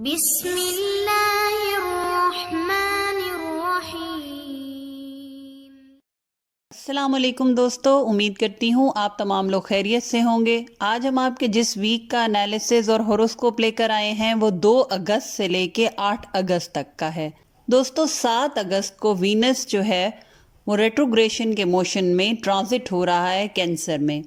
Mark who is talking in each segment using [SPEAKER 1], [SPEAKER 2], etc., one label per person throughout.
[SPEAKER 1] بسم اللہ الرحمن الرحیم۔
[SPEAKER 2] السلام علیکم دوستو، امید کرتی ہوں آپ تمام لوگ خیریت سے ہوں گے۔ آج ہم آپ کے جس ویک کا انالیسز اور ہوروسکوپ لے کر آئے ہیں وہ 2 اگست سے لے کے 8 اگست تک کا ہے۔ دوستو 7 اگست کو وینس جو ہے وہ ریٹروگریشن کے موشن میں ٹرانزٹ ہو رہا ہے کینسر میں۔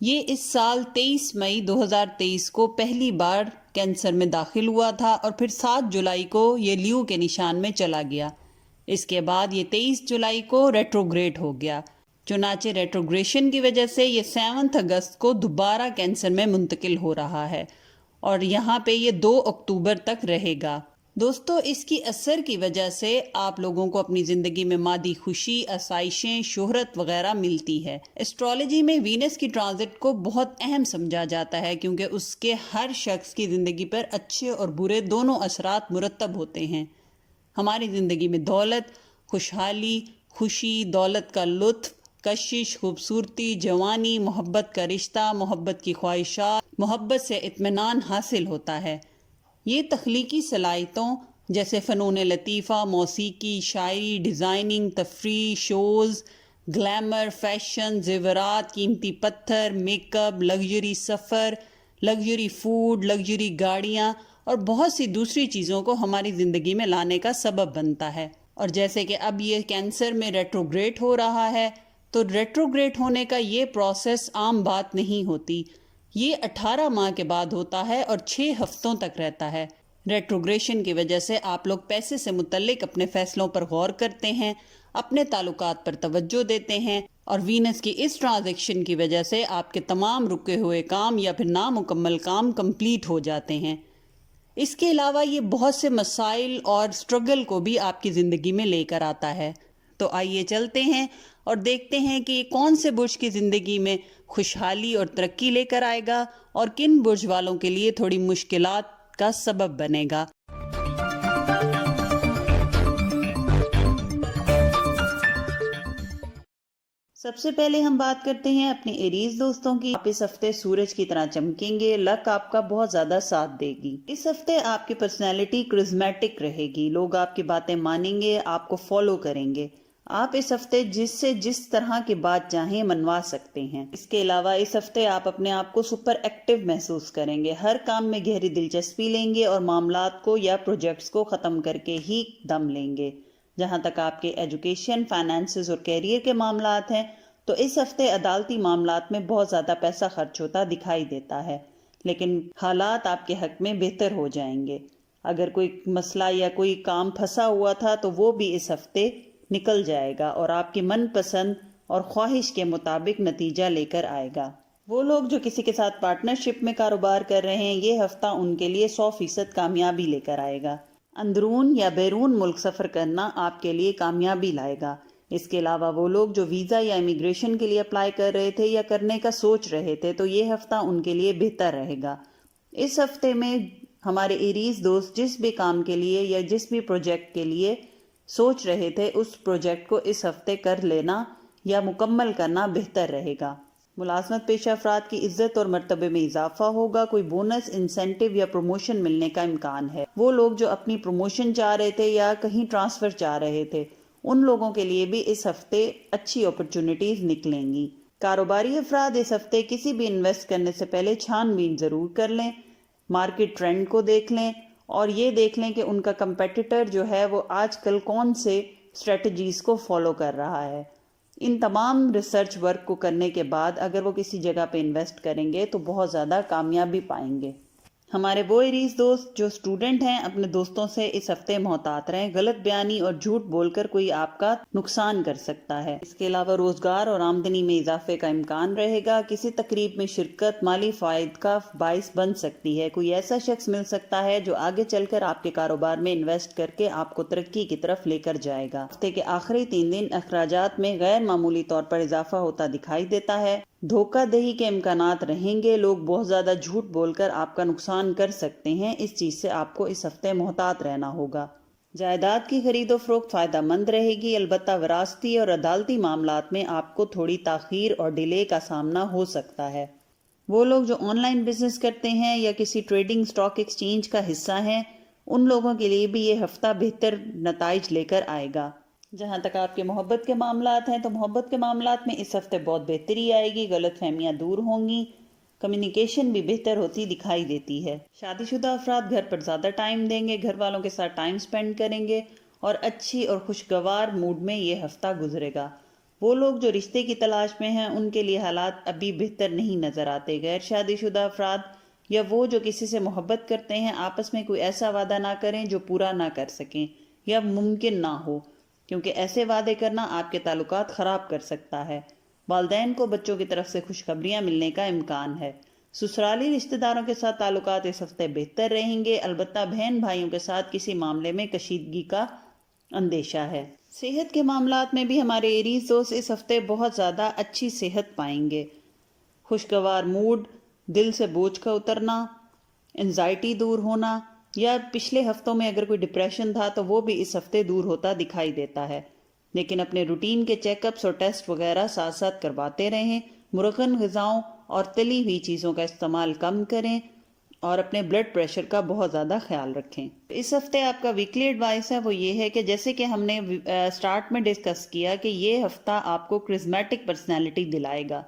[SPEAKER 2] یہ اس سال 23 مئی 2023 کو پہلی بار کینسر میں داخل ہوا تھا اور پھر 7 جولائی کو یہ لیو کے نشان میں چلا گیا۔ اس کے بعد یہ 23 جولائی کو ریٹروگریڈ ہو گیا۔ چنانچہ ریٹروگریشن کی وجہ سے یہ 7 اگست کو دوبارہ کینسر میں منتقل ہو رہا ہے اور یہاں پہ یہ 2 اکتوبر تک رہے گا۔ دوستو اس کی اثر کی وجہ سے آپ لوگوں کو اپنی زندگی میں مادی خوشی، آسائشیں، شہرت وغیرہ ملتی ہے۔ اسٹرالوجی میں وینس کی ٹرانزٹ کو بہت اہم سمجھا جاتا ہے کیونکہ اس کے ہر شخص کی زندگی پر اچھے اور برے دونوں اثرات مرتب ہوتے ہیں۔ ہماری زندگی میں دولت، خوشحالی، خوشی، دولت کا لطف، کشش، خوبصورتی، جوانی، محبت کا رشتہ، محبت کی خواہشات، محبت سے اطمینان حاصل ہوتا ہے۔ یہ تخلیقی صلاحیتوں جیسے فنون لطیفہ، موسیقی، شاعری، ڈیزائننگ، تفریح، شوز، گلیمر، فیشن، زیورات، قیمتی پتھر، میک اپ، لگژری سفر، لگژری فوڈ، لگژری گاڑیاں اور بہت سی دوسری چیزوں کو ہماری زندگی میں لانے کا سبب بنتا ہے۔ اور جیسے کہ اب یہ کینسر میں ریٹروگریڈ ہو رہا ہے تو ریٹروگریڈ ہونے کا یہ پروسیس عام بات نہیں ہوتی۔ یہ 18 ماہ کے بعد ہوتا ہے اور 6 ہفتوں تک رہتا ہے۔ ریٹروگریشن کی وجہ سے آپ لوگ پیسے سے متعلق اپنے فیصلوں پر غور کرتے ہیں، اپنے تعلقات پر توجہ دیتے ہیں اور وینس کی اس ٹرانزیکشن کی وجہ سے آپ کے تمام رکے ہوئے کام یا پھر نامکمل کام کمپلیٹ ہو جاتے ہیں۔ اس کے علاوہ یہ بہت سے مسائل اور سٹرگل کو بھی آپ کی زندگی میں لے کر آتا ہے۔ تو آئیے چلتے ہیں اور دیکھتے ہیں کہ یہ کون سے برج کی زندگی میں خوشحالی اور ترقی لے کر آئے گا اور کن برج والوں کے لیے تھوڑی مشکلات کا سبب بنے گا۔ سب سے پہلے ہم بات کرتے ہیں اپنے ایریز دوستوں کی۔ آپ اس ہفتے سورج کی طرح چمکیں گے، لک آپ کا بہت زیادہ ساتھ دے گی۔ اس ہفتے آپ کی پرسنالٹی کرزمیٹک رہے گی، لوگ آپ کی باتیں مانیں گے، آپ کو فالو کریں گے۔ آپ اس ہفتے جس طرح کی بات چاہیں منوا سکتے ہیں۔ اس کے علاوہ اس ہفتے آپ اپنے آپ کو سپر ایکٹیو محسوس کریں گے، ہر کام میں گہری دلچسپی لیں گے اور معاملات کو یا پروجیکٹس کو ختم کر کے ہی دم لیں گے۔ جہاں تک آپ کے ایجوکیشن، فائنانسز اور کیریئر کے معاملات ہیں تو اس ہفتے عدالتی معاملات میں بہت زیادہ پیسہ خرچ ہوتا دکھائی دیتا ہے، لیکن حالات آپ کے حق میں بہتر ہو جائیں گے۔ اگر کوئی مسئلہ یا کوئی کام پھنسا ہوا تھا تو وہ بھی اس ہفتے نکل جائے گا اور آپ کی من پسند اور خواہش کے مطابق نتیجہ لے کر آئے گا۔ وہ لوگ جو کسی کے ساتھ پارٹنرشپ میں کاروبار کر رہے ہیں، یہ ہفتہ ان کے لیے 100% کامیابی لے کر آئے گا۔ اندرون یا بیرون ملک سفر کرنا آپ کے لیے کامیابی لائے گا۔ اس کے علاوہ وہ لوگ جو ویزا یا امیگریشن کے لیے اپلائی کر رہے تھے یا کرنے کا سوچ رہے تھے تو یہ ہفتہ ان کے لیے بہتر رہے گا۔ اس ہفتے میں ہمارے ایریز دوست جس بھی کام کے لیے یا جس بھی پروجیکٹ کے لیے سوچ رہے تھے اس پروجیکٹ کو اس ہفتے کر لینا یا مکمل کرنا بہتر رہے گا۔ ملازمت پیشہ افراد کی عزت اور مرتبے میں اضافہ ہوگا، کوئی بونس، انسینٹیو یا پروموشن ملنے کا امکان ہے۔ وہ لوگ جو اپنی پروموشن چاہ رہے تھے یا کہیں ٹرانسفر چاہ رہے تھے ان لوگوں کے لیے بھی اس ہفتے اچھی اپرچونٹیز نکلیں گی۔ کاروباری افراد اس ہفتے کسی بھی انویسٹ کرنے سے پہلے چھان بین ضرور کر لیں، مارکیٹ ٹرینڈ کو دیکھ لیں اور یہ دیکھ لیں کہ ان کا کمپیٹیٹر جو ہے وہ آج کل کون سے اسٹریٹجیز کو فالو کر رہا ہے۔ ان تمام ریسرچ ورک کو کرنے کے بعد اگر وہ کسی جگہ پہ انویسٹ کریں گے تو بہت زیادہ کامیابی پائیں گے۔ ہمارے وہ ایریز دوست جو اسٹوڈنٹ ہیں اپنے دوستوں سے اس ہفتے محتاط رہیں، غلط بیانی اور جھوٹ بول کر کوئی آپ کا نقصان کر سکتا ہے۔ اس کے علاوہ روزگار اور آمدنی میں اضافے کا امکان رہے گا، کسی تقریب میں شرکت مالی فائد کا باعث بن سکتی ہے، کوئی ایسا شخص مل سکتا ہے جو آگے چل کر آپ کے کاروبار میں انویسٹ کر کے آپ کو ترقی کی طرف لے کر جائے گا۔ ہفتے کے آخری 3 دن اخراجات میں غیر معمولی طور پر اضافہ ہوتا دکھائی دیتا ہے، دھوکہ دہی کے امکانات رہیں گے، لوگ بہت زیادہ جھوٹ بول کر آپ کا نقصان کر سکتے ہیں، اس چیز سے آپ کو اس ہفتے محتاط رہنا ہوگا۔ جائیداد کی خرید و فروخت فائدہ مند رہے گی، البتہ وراثتی اور عدالتی معاملات میں آپ کو تھوڑی تاخیر اور ڈیلے کا سامنا ہو سکتا ہے۔ وہ لوگ جو آن لائن بزنس کرتے ہیں یا کسی ٹریڈنگ اسٹاک ایکسچینج کا حصہ ہیں ان لوگوں کے لیے بھی یہ ہفتہ بہتر نتائج لے کر آئے گا۔ جہاں تک آپ کے محبت کے معاملات ہیں تو محبت کے معاملات میں اس ہفتے بہت بہتری آئے گی، غلط فہمیاں دور ہوں گی، کمیونیکیشن بھی بہتر ہوتی دکھائی دیتی ہے۔ شادی شدہ افراد گھر پر زیادہ ٹائم دیں گے، گھر والوں کے ساتھ ٹائم سپینڈ کریں گے اور اچھی اور خوشگوار موڈ میں یہ ہفتہ گزرے گا۔ وہ لوگ جو رشتے کی تلاش میں ہیں ان کے لیے حالات ابھی بہتر نہیں نظر آتے۔ غیر شادی شدہ افراد یا وہ جو کسی سے محبت کرتے ہیں آپس میں کوئی ایسا وعدہ نہ کریں جو پورا نہ کر سکیں یا ممکن نہ ہو، کیونکہ ایسے وعدے کرنا آپ کے تعلقات خراب کر سکتا ہے۔ والدین کو بچوں کی طرف سے خوشخبریاں ملنے کا امکان ہے۔ سسرالی رشتہ داروں کے ساتھ تعلقات اس ہفتے بہتر رہیں گے، البتہ بہن بھائیوں کے ساتھ کسی معاملے میں کشیدگی کا اندیشہ ہے۔ صحت کے معاملات میں بھی ہمارے ایریز دوست اس ہفتے بہت زیادہ اچھی صحت پائیں گے۔ خوشگوار موڈ، دل سے بوجھ کا اترنا، انزائٹی دور ہونا، یا پچھلے ہفتوں میں اگر کوئی ڈپریشن تھا تو وہ بھی اس ہفتے دور ہوتا دکھائی دیتا ہے۔ لیکن اپنے روٹین کے چیک اپس اور ٹیسٹ وغیرہ ساتھ ساتھ کرواتے رہیں، مرغن غذاؤں اور تلی ہوئی چیزوں کا استعمال کم کریں اور اپنے بلڈ پریشر کا بہت زیادہ خیال رکھیں۔ اس ہفتے آپ کا ویکلی ایڈوائس ہے وہ یہ ہے کہ جیسے کہ ہم نے سٹارٹ میں ڈسکس کیا کہ یہ ہفتہ آپ کو کرزمیٹک پرسنالٹی دلائے گا،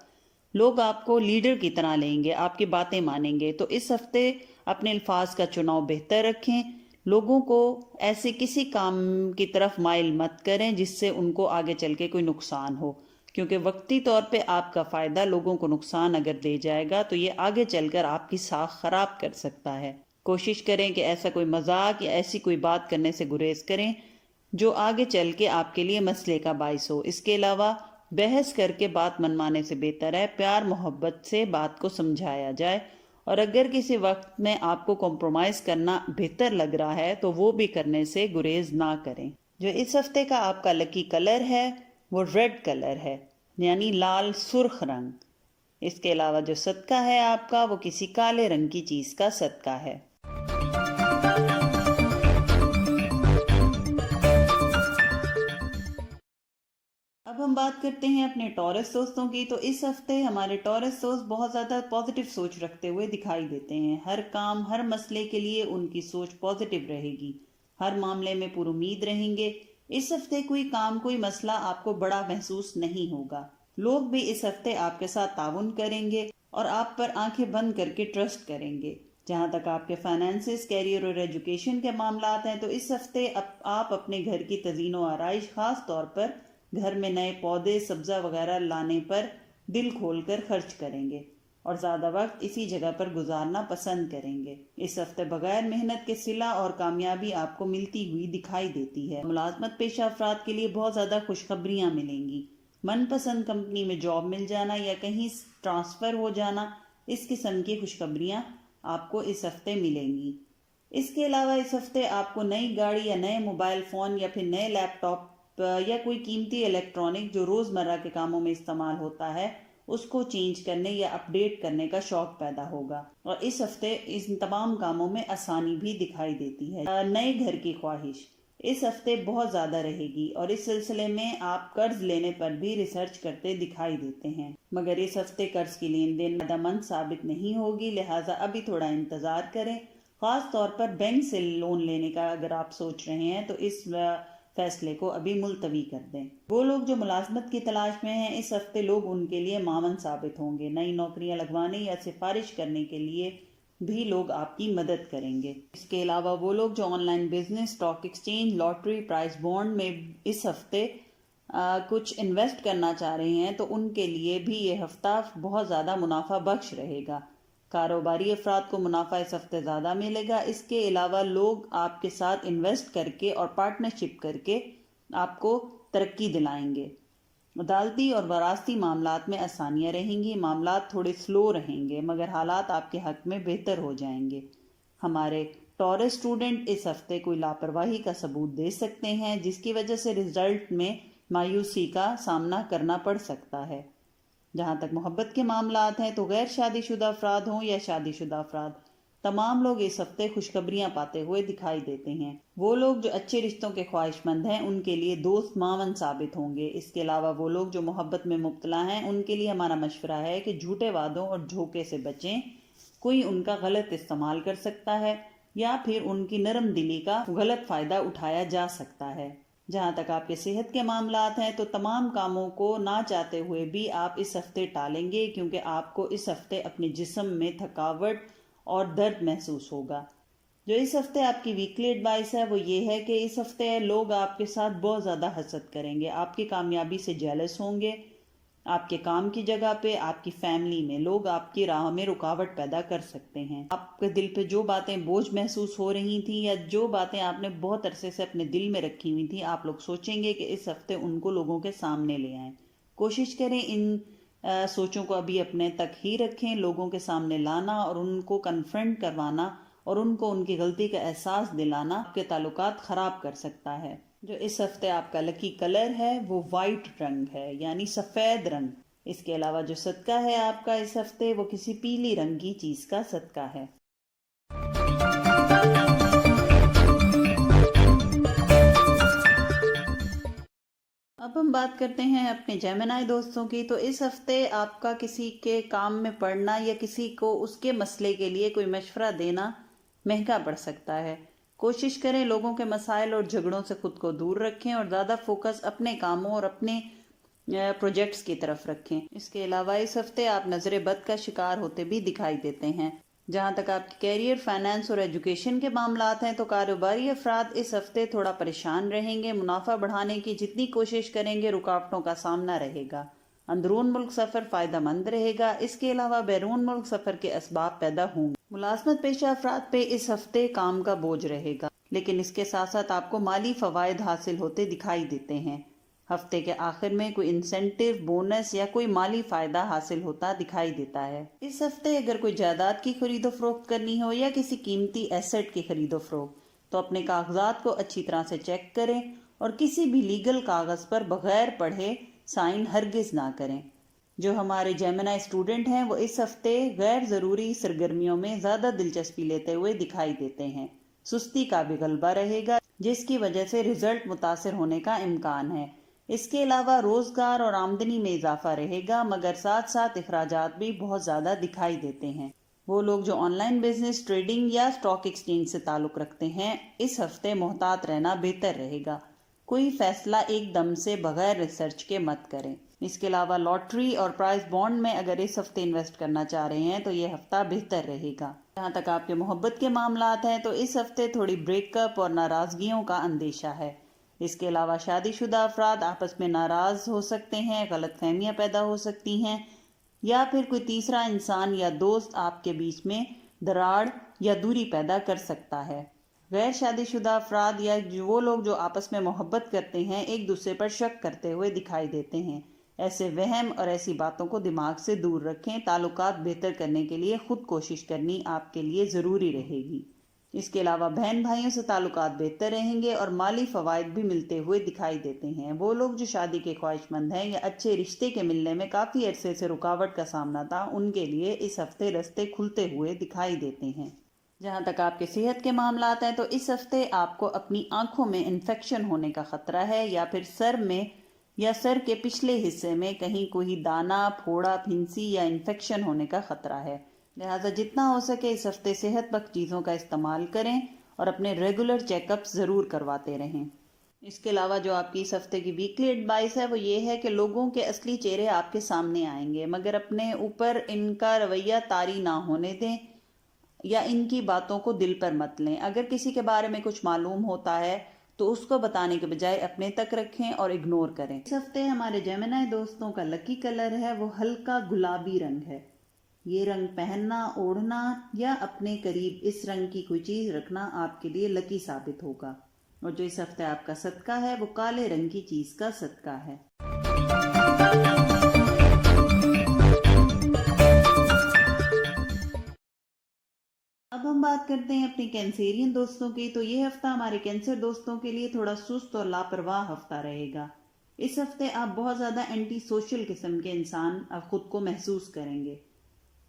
[SPEAKER 2] لوگ آپ کو لیڈر کی طرح لیں گے، آپ کی باتیں مانیں گے، تو اس ہفتے اپنے الفاظ کا چناؤ بہتر رکھیں، لوگوں کو ایسے کسی کام کی طرف مائل مت کریں جس سے ان کو آگے چل کے کوئی نقصان ہو، کیونکہ وقتی طور پہ آپ کا فائدہ لوگوں کو نقصان اگر دے جائے گا تو یہ آگے چل کر آپ کی ساکھ خراب کر سکتا ہے۔ کوشش کریں کہ ایسا کوئی مذاق یا ایسی کوئی بات کرنے سے گریز کریں جو آگے چل کے آپ کے لیے مسئلے کا باعث ہو۔ اس کے علاوہ بحث کر کے بات منوانے سے بہتر ہے پیار محبت سے بات کو سمجھایا جائے، اور اگر کسی وقت میں آپ کو کمپرومائز کرنا بہتر لگ رہا ہے تو وہ بھی کرنے سے گریز نہ کریں۔ جو اس ہفتے کا آپ کا لکی کلر ہے وہ ریڈ کلر ہے، یعنی لال سرخ رنگ۔ اس کے علاوہ جو صدقہ ہے آپ کا وہ کسی کالے رنگ کی چیز کا صدقہ ہے۔ اب ہم بات کرتے ہیں اپنے ٹورس دوستوں کی۔ تو اس ہفتے ہمارے ٹورس دوست بہت زیادہ پازیٹیو سوچ رکھتے ہوئے دکھائی دیتے ہیں۔ ہر کام ہر مسئلے کے لیے ان کی سوچ پازیٹیو رہے گی، ہر معاملے میں پر امید رہیں گے۔ اس ہفتے کوئی کام کوئی مسئلہ آپ کو بڑا محسوس نہیں ہوگا۔ لوگ بھی اس ہفتے آپ کے ساتھ تعاون کریں گے اور آپ پر آنکھیں بند کر کے ٹرسٹ کریں گے۔ جہاں تک آپ کے فائنانسز، کیریئر اور ایجوکیشن کے معاملات ہیں تو اس ہفتے آپ اپنے گھر کی تزئین و آرائش، خاص طور پر گھر میں نئے پودے سبزہ وغیرہ لانے پر دل کھول کر خرچ کریں گے اور زیادہ وقت اسی جگہ پر گزارنا پسند کریں گے۔ اس ہفتے بغیر محنت کے صلہ اور کامیابی آپ کو ملتی ہوئی دکھائی دیتی ہے۔ ملازمت پیشہ افراد کے لیے بہت زیادہ خوشخبریاں ملیں گی۔ من پسند کمپنی میں جاب مل جانا یا کہیں ٹرانسفر ہو جانا، اس قسم کی خوشخبریاں آپ کو اس ہفتے ملیں گی۔ اس کے علاوہ اس ہفتے آپ کو نئی گاڑی یا نئے موبائل فون یا پھر نئے لیپ ٹاپ یا کوئی قیمتی الیکٹرانک جو روزمرہ کے کاموں میں استعمال ہوتا ہے اس کو چینج کرنے یا اپ ڈیٹ کرنے کا شوق پیدا ہوگا، اور اس ہفتے ان تمام کاموں میں آسانی بھی دکھائی دیتی ہے۔ نئے گھر کی خواہش اس ہفتے بہت زیادہ رہے گی اور اس سلسلے میں آپ قرض لینے پر بھی ریسرچ کرتے دکھائی دیتے ہیں، مگر اس ہفتے قرض کی لین دین فائدہ مند ثابت نہیں ہوگی، لہٰذا ابھی تھوڑا انتظار کریں۔ خاص طور پر بینک سے لون لینے کا اگر آپ سوچ رہے ہیں تو اس فیصلے کو ابھی ملتوی کر دیں۔ وہ لوگ جو ملازمت کی تلاش میں ہیں اس ہفتے لوگ ان کے لیے معاون ثابت ہوں گے۔ نئی نوکریاں لگوانے یا سفارش کرنے کے لیے بھی لوگ آپ کی مدد کریں گے۔ اس کے علاوہ وہ لوگ جو on line business, stock exchange, lottery, prize bond میں اس ہفتے کچھ انویسٹ کرنا چاہ رہے ہیں تو ان کے لیے بھی یہ ہفتہ بہت زیادہ منافع بخش رہے گا۔ کاروباری افراد کو منافع اس ہفتے زیادہ ملے گا۔ اس کے علاوہ لوگ آپ کے ساتھ انویسٹ کر کے اور پارٹنرشپ کر کے آپ کو ترقی دلائیں گے۔ عدالتی اور وراثتی معاملات میں آسانیاں رہیں گی، معاملات تھوڑے سلو رہیں گے مگر حالات آپ کے حق میں بہتر ہو جائیں گے۔ ہمارے ٹورس اسٹوڈنٹ اس ہفتے کوئی لاپرواہی کا ثبوت دے سکتے ہیں جس کی وجہ سے رزلٹ میں مایوسی کا سامنا کرنا پڑ سکتا ہے۔ جہاں تک محبت کے معاملات ہیں تو غیر شادی شدہ افراد ہوں یا شادی شدہ افراد، تمام لوگ اس ہفتے خوشخبریاں پاتے ہوئے دکھائی دیتے ہیں۔ وہ لوگ جو اچھے رشتوں کے خواہش مند ہیں ان کے لیے دوست معاون ثابت ہوں گے۔ اس کے علاوہ وہ لوگ جو محبت میں مبتلا ہیں ان کے لیے ہمارا مشورہ ہے کہ جھوٹے وعدوں اور دھوکے سے بچیں، کوئی ان کا غلط استعمال کر سکتا ہے۔ یا پھر ان کی نرم دلی کا غلط فائدہ اٹھایا جا سکتا ہے۔ جہاں تک آپ کے صحت کے معاملات ہیں تو تمام کاموں کو نہ چاہتے ہوئے بھی آپ اس ہفتے ٹالیں گے، کیونکہ آپ کو اس ہفتے اپنے جسم میں تھکاوٹ اور درد محسوس ہوگا۔ جو اس ہفتے آپ کی ویکلی ایڈوائس ہے وہ یہ ہے کہ اس ہفتے لوگ آپ کے ساتھ بہت زیادہ حسد کریں گے، آپ کی کامیابی سے جیلس ہوں گے۔ آپ کے کام کی جگہ پہ، آپ کی فیملی میں لوگ آپ کی راہ میں رکاوٹ پیدا کر سکتے ہیں۔ آپ کے دل پہ جو باتیں بوجھ محسوس ہو رہی تھیں یا جو باتیں آپ نے بہت عرصے سے اپنے دل میں رکھی ہوئی تھیں، آپ لوگ سوچیں گے کہ اس ہفتے ان کو لوگوں کے سامنے لے آئیں۔ کوشش کریں ان سوچوں کو ابھی اپنے تک ہی رکھیں، لوگوں کے سامنے لانا اور ان کو کنفرنٹ کروانا اور ان کو ان کی غلطی کا احساس دلانا آپ کے تعلقات خراب کر سکتا ہے۔ جو اس ہفتے آپ کا لکی کلر ہے وہ وائٹ رنگ ہے، یعنی سفید رنگ۔ اس کے علاوہ جو صدقہ ہے آپ کا اس ہفتے وہ کسی پیلی رنگ کی چیز کا صدقہ ہے۔ اب ہم بات کرتے ہیں اپنے جیمنائی دوستوں کی۔ تو اس ہفتے آپ کا کسی کے کام میں پڑنا یا کسی کو اس کے مسئلے کے لیے کوئی مشورہ دینا مہنگا پڑ سکتا ہے۔ کوشش کریں لوگوں کے مسائل اور جھگڑوں سے خود کو دور رکھیں اور زیادہ فوکس اپنے کاموں اور اپنے پروجیکٹس کی طرف رکھیں۔ اس کے علاوہ اس ہفتے آپ نظر بد کا شکار ہوتے بھی دکھائی دیتے ہیں۔ جہاں تک آپ کی کیریئر، فائنانس اور ایجوکیشن کے معاملات ہیں تو کاروباری افراد اس ہفتے تھوڑا پریشان رہیں گے۔ منافع بڑھانے کی جتنی کوشش کریں گے رکاوٹوں کا سامنا رہے گا۔ اندرون ملک سفر فائدہ مند رہے گا۔ اس کے علاوہ بیرون ملک سفر کے اسباب پیدا ہوں گے۔ ملازمت پیشہ افراد پہ اس ہفتے کام کا بوجھ رہے گا، لیکن اس کے ساتھ ساتھ آپ کو مالی فوائد حاصل ہوتے دکھائی دیتے ہیں۔ ہفتے کے آخر میں کوئی انسینٹو، بونس یا کوئی مالی فائدہ حاصل ہوتا دکھائی دیتا ہے۔ اس ہفتے اگر کوئی جائیداد کی خرید و فروخت کرنی ہو یا کسی قیمتی ایسٹ کی خرید و فروخت تو اپنے کاغذات کو اچھی طرح سے چیک کریں اور کسی بھی لیگل کاغذ پر بغیر پڑھے سائن ہرگز نہ کریں۔ جو ہمارے جیمنائی اسٹوڈنٹ ہیں وہ اس ہفتے غیر ضروری سرگرمیوں میں زیادہ دلچسپی لیتے ہوئے دکھائی دیتے ہیں۔ سستی کا بھی غلبہ رہے گا جس کی وجہ سے رزلٹ متاثر ہونے کا امکان ہے۔ اس کے علاوہ روزگار اور آمدنی میں اضافہ رہے گا، مگر ساتھ ساتھ اخراجات بھی بہت زیادہ دکھائی دیتے ہیں۔ وہ لوگ جو آن لائن بزنس، ٹریڈنگ یا اسٹاک ایکسچینج سے تعلق رکھتے ہیں اس ہفتے محتاط رہنا بہتر رہے گا۔ کوئی فیصلہ ایک دم سے بغیر ریسرچ کے مت کریں۔ اس کے علاوہ لاٹری اور پرائز بانڈ میں اگر اس ہفتے انویسٹ کرنا چاہ رہے ہیں تو یہ ہفتہ بہتر رہے گا۔ جہاں تک آپ کے محبت کے معاملات ہیں تو اس ہفتے تھوڑی بریک اپ اور ناراضگیوں کا اندیشہ ہے۔ اس کے علاوہ شادی شدہ افراد آپس میں ناراض ہو سکتے ہیں، غلط فہمیاں پیدا ہو سکتی ہیں یا پھر کوئی تیسرا انسان یا دوست آپ کے بیچ میں دراڑ یا دوری پیدا کر سکتا ہے۔ غیر شادی شدہ افراد یا وہ لوگ جو آپس میں محبت کرتے ہیں ایک دوسرے پر شک کرتے ہوئے دکھائی دیتے ہیں۔ ایسے وہم اور ایسی باتوں کو دماغ سے دور رکھیں۔ تعلقات بہتر کرنے کے لیے خود کوشش کرنی آپ کے لیے ضروری رہے گی۔ اس کے علاوہ بہن بھائیوں سے تعلقات بہتر رہیں گے اور مالی فوائد بھی ملتے ہوئے دکھائی دیتے ہیں۔ وہ لوگ جو شادی کے خواہش مند ہیں یا اچھے رشتے کے ملنے میں کافی عرصے سے رکاوٹ کا سامنا تھا ان کے لیے اس ہفتے رستے کھلتے ہوئے دکھائی دیتے ہیں۔ جہاں تک آپ کے صحت کے معاملات ہیں تو اس ہفتے آپ کو اپنی آنکھوں میں انفیکشن ہونے کا خطرہ ہے یا پھر سر میں یا سر کے پچھلے حصے میں کہیں کوئی دانہ، پھوڑا، پھنسی یا انفیکشن ہونے کا خطرہ ہے۔ لہٰذا جتنا ہو سکے اس ہفتے صحت بخش چیزوں کا استعمال کریں اور اپنے ریگولر چیک اپس ضرور کرواتے رہیں۔ اس کے علاوہ جو آپ کی اس ہفتے کی ویکلی ایڈوائس ہے وہ یہ ہے کہ لوگوں کے اصلی چہرے آپ کے سامنے آئیں گے، مگر اپنے اوپر ان کا رویہ طاری نہ ہونے دیں یا ان کی باتوں کو دل پر مت لیں۔ اگر کسی کے بارے میں کچھ معلوم ہوتا ہے تو اس کو بتانے کے بجائے اپنے تک رکھیں اور اگنور کریں۔ اس ہفتے ہمارے جیمنائی دوستوں کا لکی کلر ہے وہ ہلکا گلابی رنگ ہے۔ یہ رنگ پہننا، اوڑھنا یا اپنے قریب اس رنگ کی کوئی چیز رکھنا آپ کے لیے لکی ثابت ہوگا۔ اور جو اس ہفتے آپ کا صدقہ ہے وہ کالے رنگ کی چیز کا صدقہ ہے۔ اب ہم بات کرتے ہیں اپنے کینسیرین دوستوں کی۔ تو یہ ہفتہ ہمارے کینسر دوستوں کے لیے تھوڑا سست اور لاپرواہ ہفتہ رہے گا۔ اس ہفتے آپ بہت زیادہ اینٹی سوشل قسم کے انسان خود کو محسوس کریں گے،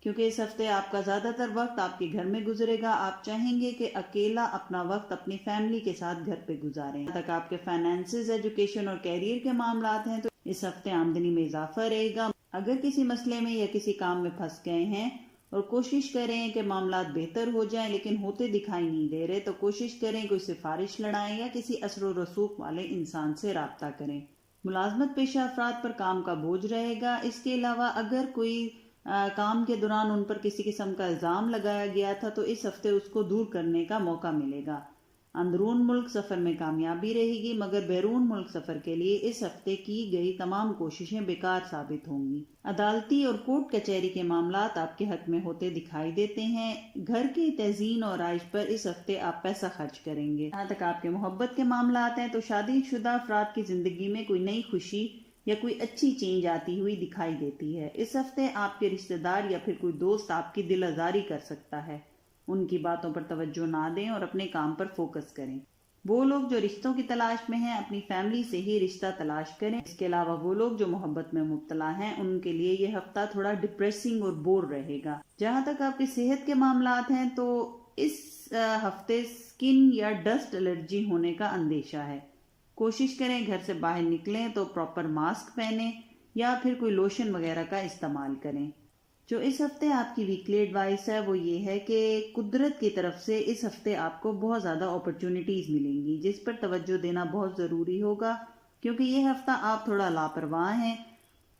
[SPEAKER 2] کیونکہ اس ہفتے آپ کا زیادہ تر وقت آپ کے گھر میں گزرے گا۔ آپ چاہیں گے کہ اکیلا اپنا وقت اپنی فیملی کے ساتھ گھر پہ گزاریں۔ تک آپ کے فائنانسز، ایجوکیشن اور کیریئر کے معاملات ہیں تو اس ہفتے آمدنی میں اضافہ رہے گا۔ اگر کسی مسئلے میں یا کسی کام میں پھنس گئے ہیں اور کوشش کریں کہ معاملات بہتر ہو جائیں، لیکن ہوتے دکھائی نہیں دے رہے تو کوشش کریں کوئی سفارش لڑائیں یا کسی اثر و رسوخ والے انسان سے رابطہ کریں۔ ملازمت پیشہ افراد پر کام کا بوجھ رہے گا۔ اس کے علاوہ اگر کوئی کام کے دوران ان پر کسی قسم کا الزام لگایا گیا تھا تو اس ہفتے اس کو دور کرنے کا موقع ملے گا۔ اندرون ملک سفر میں کامیابی رہے گی، مگر بیرون ملک سفر کے لیے اس ہفتے کی گئی تمام کوششیں بیکار ثابت ہوں گی۔ عدالتی اور کورٹ کچہری کے معاملات آپ کے حق میں ہوتے دکھائی دیتے ہیں۔ گھر کی تزئین اور رہائش پر اس ہفتے آپ پیسہ خرچ کریں گے۔ جہاں تک آپ کے محبت کے معاملات ہیں تو شادی شدہ افراد کی زندگی میں کوئی نئی خوشی یا کوئی اچھی چینج آتی ہوئی دکھائی دیتی ہے۔ اس ہفتے آپ کے رشتہ دار یا پھر کوئی دوست آپ کی دل آزاری کر سکتا ہے۔ ان کی باتوں پر توجہ نہ دیں اور اپنے کام پر فوکس کریں۔ وہ لوگ جو رشتوں کی تلاش میں ہیں اپنی فیملی سے ہی رشتہ تلاش کریں۔ اس کے علاوہ وہ لوگ جو محبت میں مبتلا ہیں ان کے لیے یہ ہفتہ تھوڑا ڈپریسنگ اور بور رہے گا۔ جہاں تک آپ کی صحت کے معاملات ہیں تو اس ہفتے سکن یا ڈسٹ الرجی ہونے کا اندیشہ ہے۔ کوشش کریں گھر سے باہر نکلیں تو پراپر ماسک پہنیں یا پھر کوئی لوشن وغیرہ کا استعمال کریں۔ جو اس ہفتے آپ کی ویکلی ایڈوائس ہے وہ یہ ہے کہ قدرت کی طرف سے اس ہفتے آپ کو بہت زیادہ اپرچونٹیز ملیں گی جس پر توجہ دینا بہت ضروری ہوگا، کیونکہ یہ ہفتہ آپ تھوڑا لاپرواہ ہیں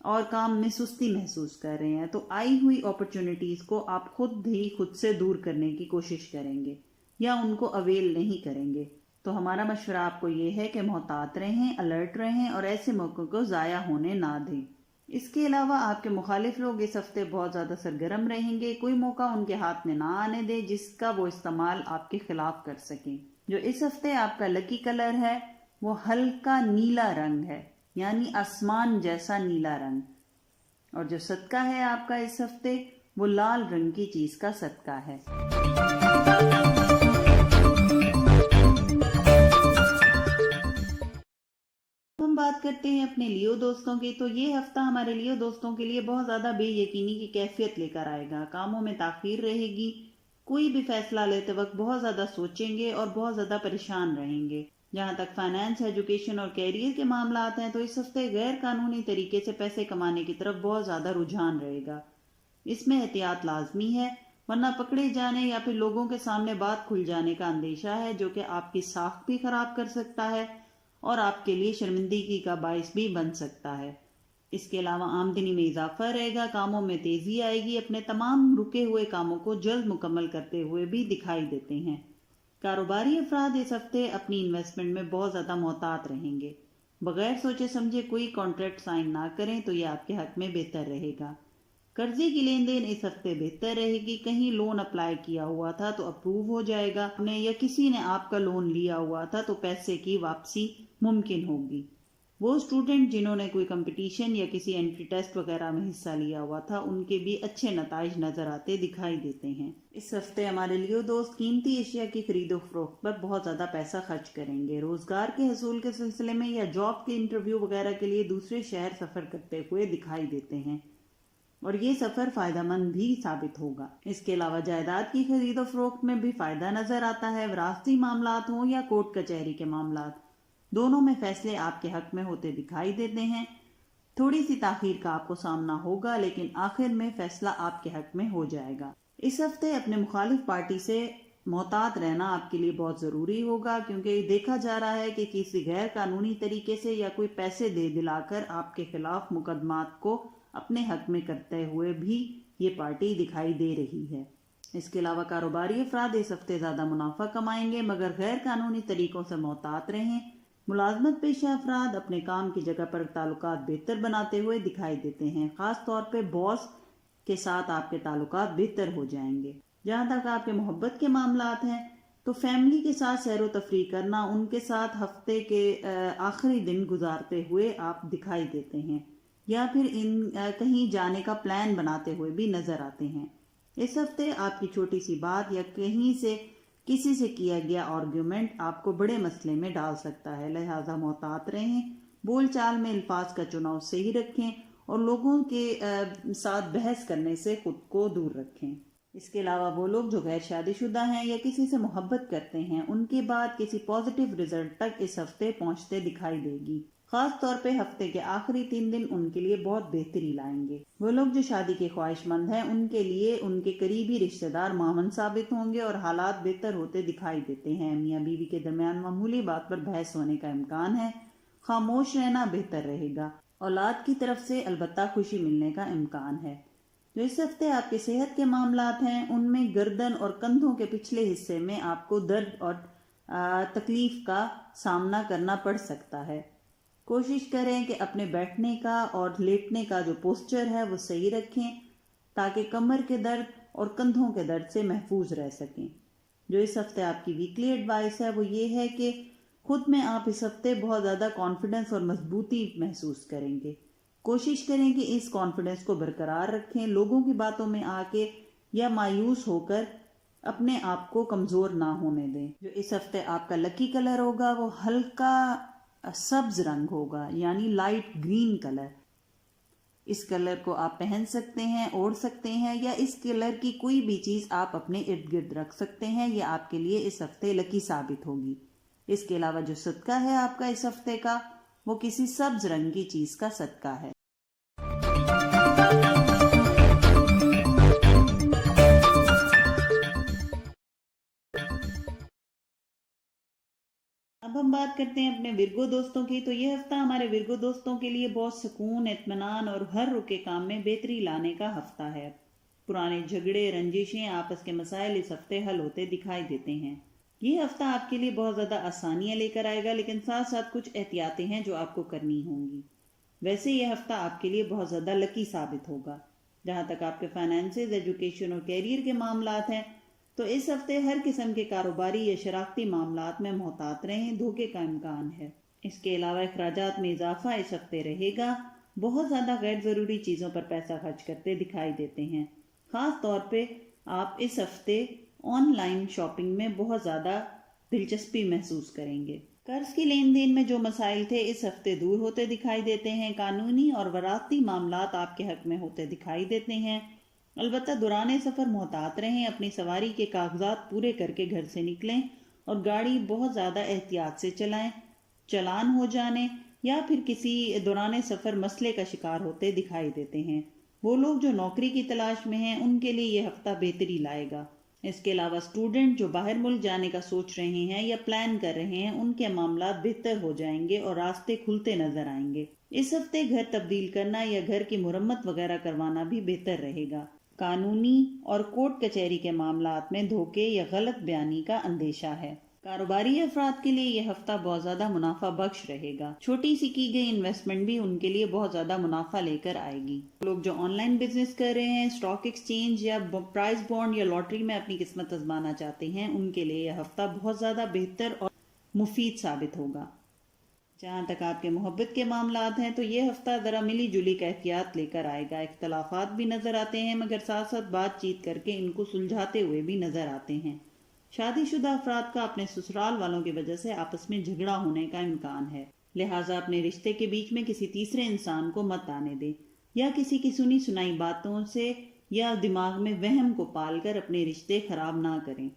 [SPEAKER 2] اور کام میں سستی محسوس کر رہے ہیں، تو آئی ہوئی اپرچونٹیز کو آپ خود سے دور کرنے کی کوشش کریں گے یا ان کو اویل نہیں کریں گے۔ تو ہمارا مشورہ آپ کو یہ ہے کہ محتاط رہیں، الرٹ رہیں اور ایسے موقعوں کو ضائع ہونے نہ دیں۔ اس کے علاوہ آپ کے مخالف لوگ اس ہفتے بہت زیادہ سرگرم رہیں گے۔ کوئی موقع ان کے ہاتھ میں نہ آنے دیں جس کا وہ استعمال آپ کے خلاف کر سکیں۔ جو اس ہفتے آپ کا لکی کلر ہے وہ ہلکا نیلا رنگ ہے، یعنی آسمان جیسا نیلا رنگ، اور جو صدقہ ہے آپ کا اس ہفتے وہ لال رنگ کی چیز کا صدقہ ہے۔ ہم بات کرتے ہیں اپنے لیو دوستوں کی، تو یہ ہفتہ ہمارے لیو دوستوں کے لیے بہت زیادہ بے یقینی کی کیفیت لے کر آئے گا۔ کاموں میں تاخیر رہے گی، کوئی بھی فیصلہ لیتے وقت بہت زیادہ سوچیں گے اور بہت زیادہ پریشان رہیں گے۔ جہاں تک فائنانس، ایجوکیشن اور کیریئر کے معاملات ہیں تو اس ہفتے غیر قانونی طریقے سے پیسے کمانے کی طرف بہت زیادہ رجحان رہے گا۔ اس میں احتیاط لازمی ہے، ورنہ پکڑے جانے یا پھر لوگوں کے سامنے بات کھل جانے کا اندیشہ ہے جو کہ آپ کی ساکھ بھی خراب کر سکتا ہے اور آپ کے لیے شرمندگی کا باعث بھی بن سکتا ہے۔ اس کے علاوہ آمدنی میں اضافہ رہے گا، کاموں میں تیزی آئے گی، اپنے تمام رکے ہوئے کاموں کو جلد مکمل کرتے ہوئے بھی دکھائی دیتے ہیں۔ کاروباری افراد اس ہفتے اپنی انویسٹمنٹ میں بہت زیادہ محتاط رہیں گے۔ بغیر سوچے سمجھے کوئی کانٹریکٹ سائن نہ کریں تو یہ آپ کے حق میں بہتر رہے گا۔ قرضے کی لین دین اس ہفتے بہتر رہے گی۔ کہیں لون اپلائی کیا ہوا تھا تو اپروو ہو جائے گا، یا کسی نے آپ کا لون لیا ہوا تھا تو پیسے کی واپسی ممکن ہوگی۔ وہ اسٹوڈنٹ جنہوں نے کوئی کمپٹیشن یا کسی انٹری ٹیسٹ وغیرہ میں حصہ لیا ہوا تھا ان کے بھی اچھے نتائج نظر آتے دکھائی دیتے ہیں۔ اس ہفتے ہمارے لیو دوست قیمتی اشیاء کی خرید و فروخت پر بہت زیادہ پیسہ خرچ کریں گے۔ روزگار کے حصول کے سلسلے میں یا جاب کے انٹرویو وغیرہ کے لیے دوسرے شہر سفر کرتے ہوئے دکھائی دیتے ہیں اور یہ سفر فائدہ مند بھی ثابت ہوگا۔ اس کے علاوہ جائیداد کی خرید و فروخت میں بھی فائدہ نظر آتا ہے۔ وراثتی معاملات ہوں یا کورٹ کچہری کے معاملات، دونوں میں فیصلے آپ کے حق میں ہوتے دکھائی دیتے ہیں۔ تھوڑی سی تاخیر کا آپ کو سامنا ہوگا لیکن آخر میں فیصلہ آپ کے حق میں ہو جائے گا۔ اس ہفتے اپنے مخالف پارٹی سے محتاط رہنا آپ کے لیے بہت ضروری ہوگا، کیونکہ دیکھا جا رہا ہے کہ کسی غیر قانونی طریقے سے یا کوئی پیسے دے دلا کر آپ کے خلاف مقدمات کو اپنے حق میں کرتے ہوئے بھی یہ پارٹی دکھائی دے رہی ہے۔ اس کے علاوہ کاروباری افراد اس ہفتے زیادہ منافع کمائیں گے، مگر غیر قانونی طریقوں سے محتاط رہیں۔ ملازمت پیشہ افراد اپنے کام کی جگہ پر تعلقات بہتر بناتے ہوئے دکھائی دیتے ہیں، خاص طور پہ باس کے ساتھ آپ کے تعلقات بہتر ہو جائیں گے۔ جہاں تک آپ کے محبت کے معاملات ہیں تو فیملی کے ساتھ سیر و تفریح کرنا، ان کے ساتھ ہفتے کے آخری دن گزارتے ہوئے آپ دکھائی دیتے ہیں یا پھر کہیں جانے کا پلان بناتے ہوئے بھی نظر آتے ہیں۔ اس ہفتے آپ کی چھوٹی سی بات یا کہیں سے کسی سے کیا گیا آرگیومنٹ آپ کو بڑے مسئلے میں ڈال سکتا ہے، لہذا محتاط رہیں۔ بول چال میں الفاظ کا چناؤ صحیح رکھیں اور لوگوں کے ساتھ بحث کرنے سے خود کو دور رکھیں۔ اس کے علاوہ وہ لوگ جو غیر شادی شدہ ہیں یا کسی سے محبت کرتے ہیں ان کی بات کسی پازیٹیو رزلٹ تک اس ہفتے پہنچتے دکھائی دے گی، خاص طور پہ ہفتے کے آخری 3 دن ان کے لیے بہت بہتری لائیں گے۔ وہ لوگ جو شادی کے خواہش مند ہیں ان کے لیے ان کے قریبی رشتہ دار معاون ثابت ہوں گے اور حالات بہتر ہوتے دکھائی دیتے ہیں۔ میاں بیوی کے درمیان معمولی بات پر بحث ہونے کا امکان ہے، خاموش رہنا بہتر رہے گا۔ اولاد کی طرف سے البتہ خوشی ملنے کا امکان ہے۔ جو اس ہفتے آپ کے صحت کے معاملات ہیں ان میں گردن اور کندھوں کے پچھلے حصے میں آپ کو درد اور تکلیف کا سامنا کرنا پڑ سکتا ہے۔ کوشش کریں کہ اپنے بیٹھنے کا اور لیٹنے کا جو پوسچر ہے وہ صحیح رکھیں تاکہ کمر کے درد اور کندھوں کے درد سے محفوظ رہ سکیں۔ جو اس ہفتے آپ کی ویکلی ایڈوائس ہے وہ یہ ہے کہ خود میں آپ اس ہفتے بہت زیادہ کانفیڈنس اور مضبوطی محسوس کریں گے۔ کوشش کریں کہ اس کانفیڈنس کو برقرار رکھیں، لوگوں کی باتوں میں آ کے یا مایوس ہو کر اپنے آپ کو کمزور نہ ہونے دیں۔ جو اس ہفتے آپ کا لکی کلر ہوگا وہ ہلکا سبز رنگ ہوگا، یعنی لائٹ گرین کلر۔ اس کلر کو آپ پہن سکتے ہیں، اوڑھ سکتے ہیں، یا اس کلر کی کوئی بھی چیز آپ اپنے ارد گرد رکھ سکتے ہیں۔ یہ آپ کے لیے اس ہفتے لکی ثابت ہوگی۔ اس کے علاوہ جو صدقہ ہے آپ کا اس ہفتے کا وہ کسی سبز رنگ کی چیز کا صدقہ ہے۔ اب ہم بات کرتے ہیں اپنے ورگو دوستوں کی۔ تو یہ ہفتہ ہمارے ورگو دوستوں کے لیے بہت سکون، اطمینان اور ہر رکے کام میں بہتری لانے کا ہفتہ ہے۔ پرانے جھگڑے، رنجشیں، آپس کے مسائل اس ہفتے حل ہوتے دکھائی دیتے ہیں۔ یہ ہفتہ آپ کے لیے بہت زیادہ آسانیاں لے کر آئے گا، لیکن ساتھ ساتھ کچھ احتیاطیں ہیں جو آپ کو کرنی ہوں گی۔ ویسے یہ ہفتہ آپ کے لیے بہت زیادہ لکی ثابت ہوگا۔ جہاں تک آپ کے فائنانسز، ایجوکیشن اور کیریئر کے معاملات ہیں تو اس ہفتے ہر قسم کے کاروباری یا شراکتی معاملات میں محتاط رہیں، دھوکے کا امکان ہے۔ اس کے علاوہ اخراجات میں اضافہ اس ہفتے رہے گا۔ بہت زیادہ غیر ضروری چیزوں پر پیسہ خرچ کرتے دکھائی دیتے ہیں۔ خاص طور پہ آپ اس ہفتے آن لائن شاپنگ میں بہت زیادہ دلچسپی محسوس کریں گے۔ قرض کی لین دین میں جو مسائل تھے اس ہفتے دور ہوتے دکھائی دیتے ہیں۔ قانونی اور وراثتی معاملات آپ کے حق میں ہوتے دکھائی دیتے ہیں۔ البتہ دوران سفر محتاط رہیں، اپنی سواری کے کاغذات پورے کر کے گھر سے نکلیں اور گاڑی بہت زیادہ احتیاط سے چلائیں۔ چالان ہو جانے یا پھر کسی دوران سفر مسئلے کا شکار ہوتے دکھائی دیتے ہیں۔ وہ لوگ جو نوکری کی تلاش میں ہیں ان کے لیے یہ ہفتہ بہتری لائے گا۔ اس کے علاوہ اسٹوڈنٹ جو باہر ملک جانے کا سوچ رہے ہیں یا پلان کر رہے ہیں ان کے معاملات بہتر ہو جائیں گے اور راستے کھلتے نظر آئیں گے۔ اس ہفتے گھر تبدیل کرنا یا گھر کی مرمت وغیرہ کروانا بھی بہتر رہے گا۔ قانونی اور کورٹ کچہری کے معاملات میں دھوکے یا غلط بیانی کا اندیشہ ہے۔ کاروباری افراد کے لیے یہ ہفتہ بہت زیادہ منافع بخش رہے گا۔ چھوٹی سی کی گئی انویسٹمنٹ بھی ان کے لیے بہت زیادہ منافع لے کر آئے گی۔ لوگ جو آن لائن بزنس کر رہے ہیں، اسٹاک ایکسچینج یا پرائز بانڈ یا لاٹری میں اپنی قسمت آزمانا چاہتے ہیں ان کے لیے یہ ہفتہ بہت زیادہ بہتر اور مفید ثابت ہوگا۔ جہاں تک آپ کے محبت کے معاملات ہیں تو یہ ہفتہ ذرا ملی جلی کیفیات لے کر آئے گا۔ اختلافات بھی نظر آتے ہیں مگر ساتھ ساتھ بات چیت کر کے ان کو سلجھاتے ہوئے بھی نظر آتے ہیں۔ شادی شدہ افراد کا اپنے سسرال والوں کی وجہ سے آپس میں جھگڑا ہونے کا امکان ہے، لہٰذا اپنے رشتے کے بیچ میں کسی تیسرے انسان کو مت آنے دیں یا کسی کی سنی سنائی باتوں سے یا دماغ میں وہم کو پال کر اپنے رشتے خراب نہ کریں۔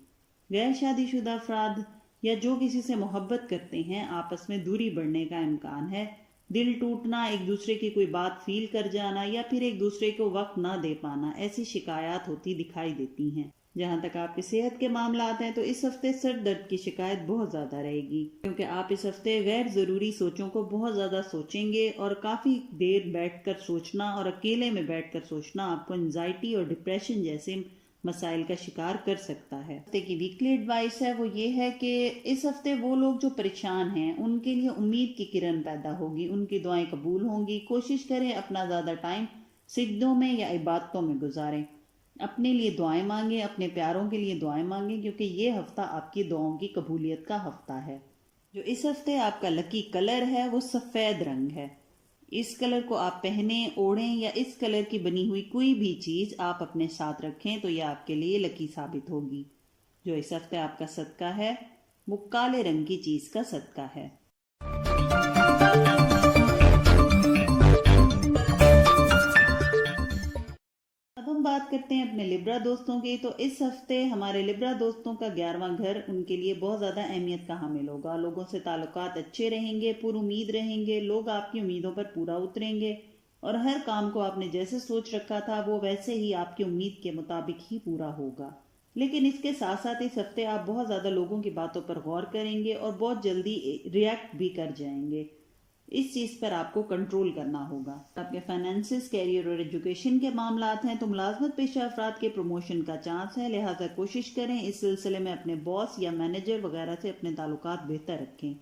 [SPEAKER 2] غیر شادی شدہ افراد یا جو کسی سے محبت کرتے ہیں آپس میں دوری بڑھنے کا امکان ہے۔ دل ٹوٹنا، ایک دوسرے کی کوئی بات فیل کر جانا یا پھر ایک دوسرے کو وقت نہ دے پانا، ایسی شکایات ہوتی دکھائی دیتی ہیں۔ جہاں تک آپ کے صحت کے معاملات ہیں تو اس ہفتے سر درد کی شکایت بہت زیادہ رہے گی، کیونکہ آپ اس ہفتے غیر ضروری سوچوں کو بہت زیادہ سوچیں گے اور کافی دیر بیٹھ کر سوچنا اور اکیلے میں بیٹھ کر سوچنا آپ کو انزائٹی اور ڈپریشن جیسے مسائل کا شکار کر سکتا ہے۔ ہفتے کی ویکلی ایڈوائس ہے وہ یہ ہے کہ اس ہفتے وہ لوگ جو پریشان ہیں ان کے لیے امید کی کرن پیدا ہوگی، ان کی دعائیں قبول ہوں گی۔ کوشش کریں اپنا زیادہ ٹائم سجدوں میں یا عبادتوں میں گزاریں، اپنے لیے دعائیں مانگیں، اپنے پیاروں کے لیے دعائیں مانگیں، کیونکہ یہ ہفتہ آپ کی دعاؤں کی قبولیت کا ہفتہ ہے۔ جو اس ہفتے آپ کا لکی کلر ہے وہ سفید رنگ ہے۔ اس کلر کو آپ پہنیں، اوڑھیں یا اس کلر کی بنی ہوئی کوئی بھی چیز آپ اپنے ساتھ رکھیں تو یہ آپ کے لیے لکی ثابت ہوگی۔ جو اس ہفتے آپ کا صدقہ ہے وہ کالے رنگ کی چیز کا صدقہ ہے۔ اب ہم بات کرتے ہیں اپنے لبرا دوستوں کی. تو اس ہفتے ہمارے لبرا دوستوں کا 11واں گھر ان کے لیے بہت زیادہ اہمیت کا حامل ہوگا. لوگوں سے تعلقات اچھے رہیں گے, پر امید رہیں گے, لوگ آپ کی امیدوں پر پورا اتریں گے اور ہر کام کو آپ نے جیسے سوچ رکھا تھا وہ ویسے ہی آپ کی امید کے مطابق ہی پورا ہوگا. لیکن اس کے ساتھ ساتھ اس ہفتے آپ بہت زیادہ لوگوں کی باتوں پر غور کریں گے اور بہت جلدی ریئیکٹ بھی کر جائیں گے. اس چیز پر آپ کو کنٹرول کرنا ہوگا. آپ کے فائنینسز, کیریئر اور ایجوکیشن کے معاملات ہیں تو ملازمت پیشہ افراد کے پروموشن کا چانس ہے, لہٰذا کوشش کریں اس سلسلے میں اپنے باس یا مینیجر وغیرہ سے اپنے تعلقات بہتر رکھیں.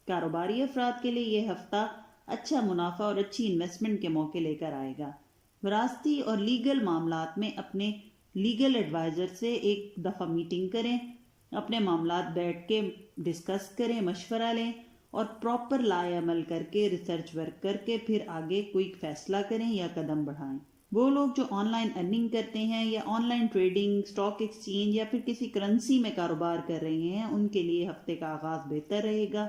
[SPEAKER 2] کاروباری افراد کے لیے یہ ہفتہ اچھا منافع اور اچھی انویسٹمنٹ کے موقع لے کر آئے گا. وراثتی اور لیگل معاملات میں اپنے لیگل ایڈوائزر سے ایک دفعہ میٹنگ کریں, اپنے معاملات بیٹھ کے ڈسکس کریں, مشورہ لیں اور پراپر لائے عمل کر کے ریسرچ ورک کر کے پھر آگے کوئی فیصلہ کریں یا قدم بڑھائیں. وہ لوگ جو آن لائن ارننگ کرتے ہیں یا on line trading, stock exchange یا پھر کسی کرنسی میں کاروبار کر رہے ہیں ان کے لیے ہفتے کا آغاز بہتر رہے گا.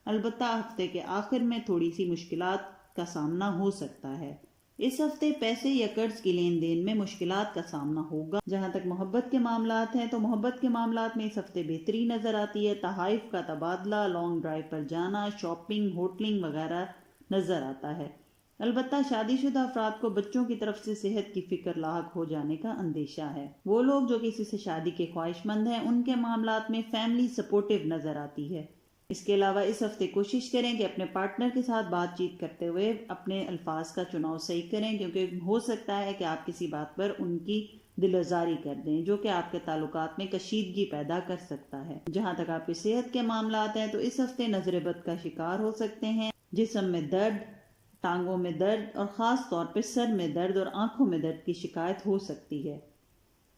[SPEAKER 2] البتہ ہفتے کے آخر میں تھوڑی سی مشکلات کا سامنا ہو سکتا ہے. اس ہفتے پیسے یا قرض کی لین دین میں مشکلات کا سامنا ہوگا. جہاں تک محبت کے معاملات ہیں تو محبت کے معاملات میں اس ہفتے بہتری نظر آتی ہے. تحائف کا تبادلہ, لانگ ڈرائیو پر جانا, شاپنگ, ہوٹلنگ وغیرہ نظر آتا ہے. البتہ شادی شدہ افراد کو بچوں کی طرف سے صحت کی فکر لاحق ہو جانے کا اندیشہ ہے. وہ لوگ جو کسی سے شادی کے خواہش مند ہیں ان کے معاملات میں فیملی سپورٹیو نظر آتی ہے. اس کے علاوہ اس ہفتے کوشش کریں کہ اپنے پارٹنر کے ساتھ بات چیت کرتے ہوئے اپنے الفاظ کا چناؤ صحیح کریں, کیونکہ ہو سکتا ہے کہ آپ کسی بات پر ان کی دل آزاری کر دیں جو کہ آپ کے تعلقات میں کشیدگی پیدا کر سکتا ہے. جہاں تک آپ کی صحت کے معاملات ہیں تو اس ہفتے نظر بد کا شکار ہو سکتے ہیں. جسم میں درد, ٹانگوں میں درد اور خاص طور پہ سر میں درد اور آنکھوں میں درد کی شکایت ہو سکتی ہے.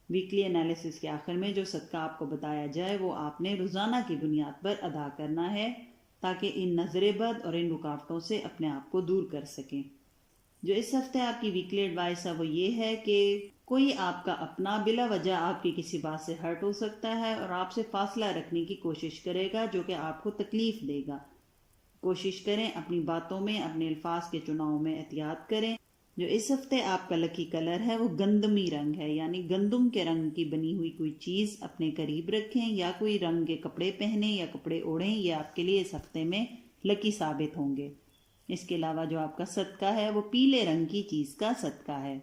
[SPEAKER 2] ویکلی انالیسس کے آخر میں جو صدقہ آپ کو بتایا جائے وہ آپ نے روزانہ کی بنیاد پر ادا کرنا ہے تاکہ ان نظر بد اور ان رکاوٹوں سے اپنے آپ کو دور کر سکیں. جو اس ہفتے آپ کی ویکلی ایڈوائس ہے وہ یہ ہے کہ کوئی آپ کا اپنا بلا وجہ آپ کی کسی بات سے ہرٹ ہو سکتا ہے اور آپ سے فاصلہ رکھنے کی کوشش کرے گا جو کہ آپ کو تکلیف دے گا. کوشش کریں اپنی باتوں میں, اپنے الفاظ کے چناؤ میں احتیاط کریں. جو اس ہفتے آپ کا لکی کلر ہے وہ گندمی رنگ ہے, یعنی گندم کے رنگ کی بنی ہوئی کوئی چیز اپنے قریب رکھیں یا کوئی رنگ کے کپڑے پہنیں یا کپڑے اوڑھیں. یہ آپ کے لیے اس ہفتے میں لکی ثابت ہوں گے. اس کے علاوہ جو آپ کا صدقہ ہے وہ پیلے رنگ کی چیز کا صدقہ ہے.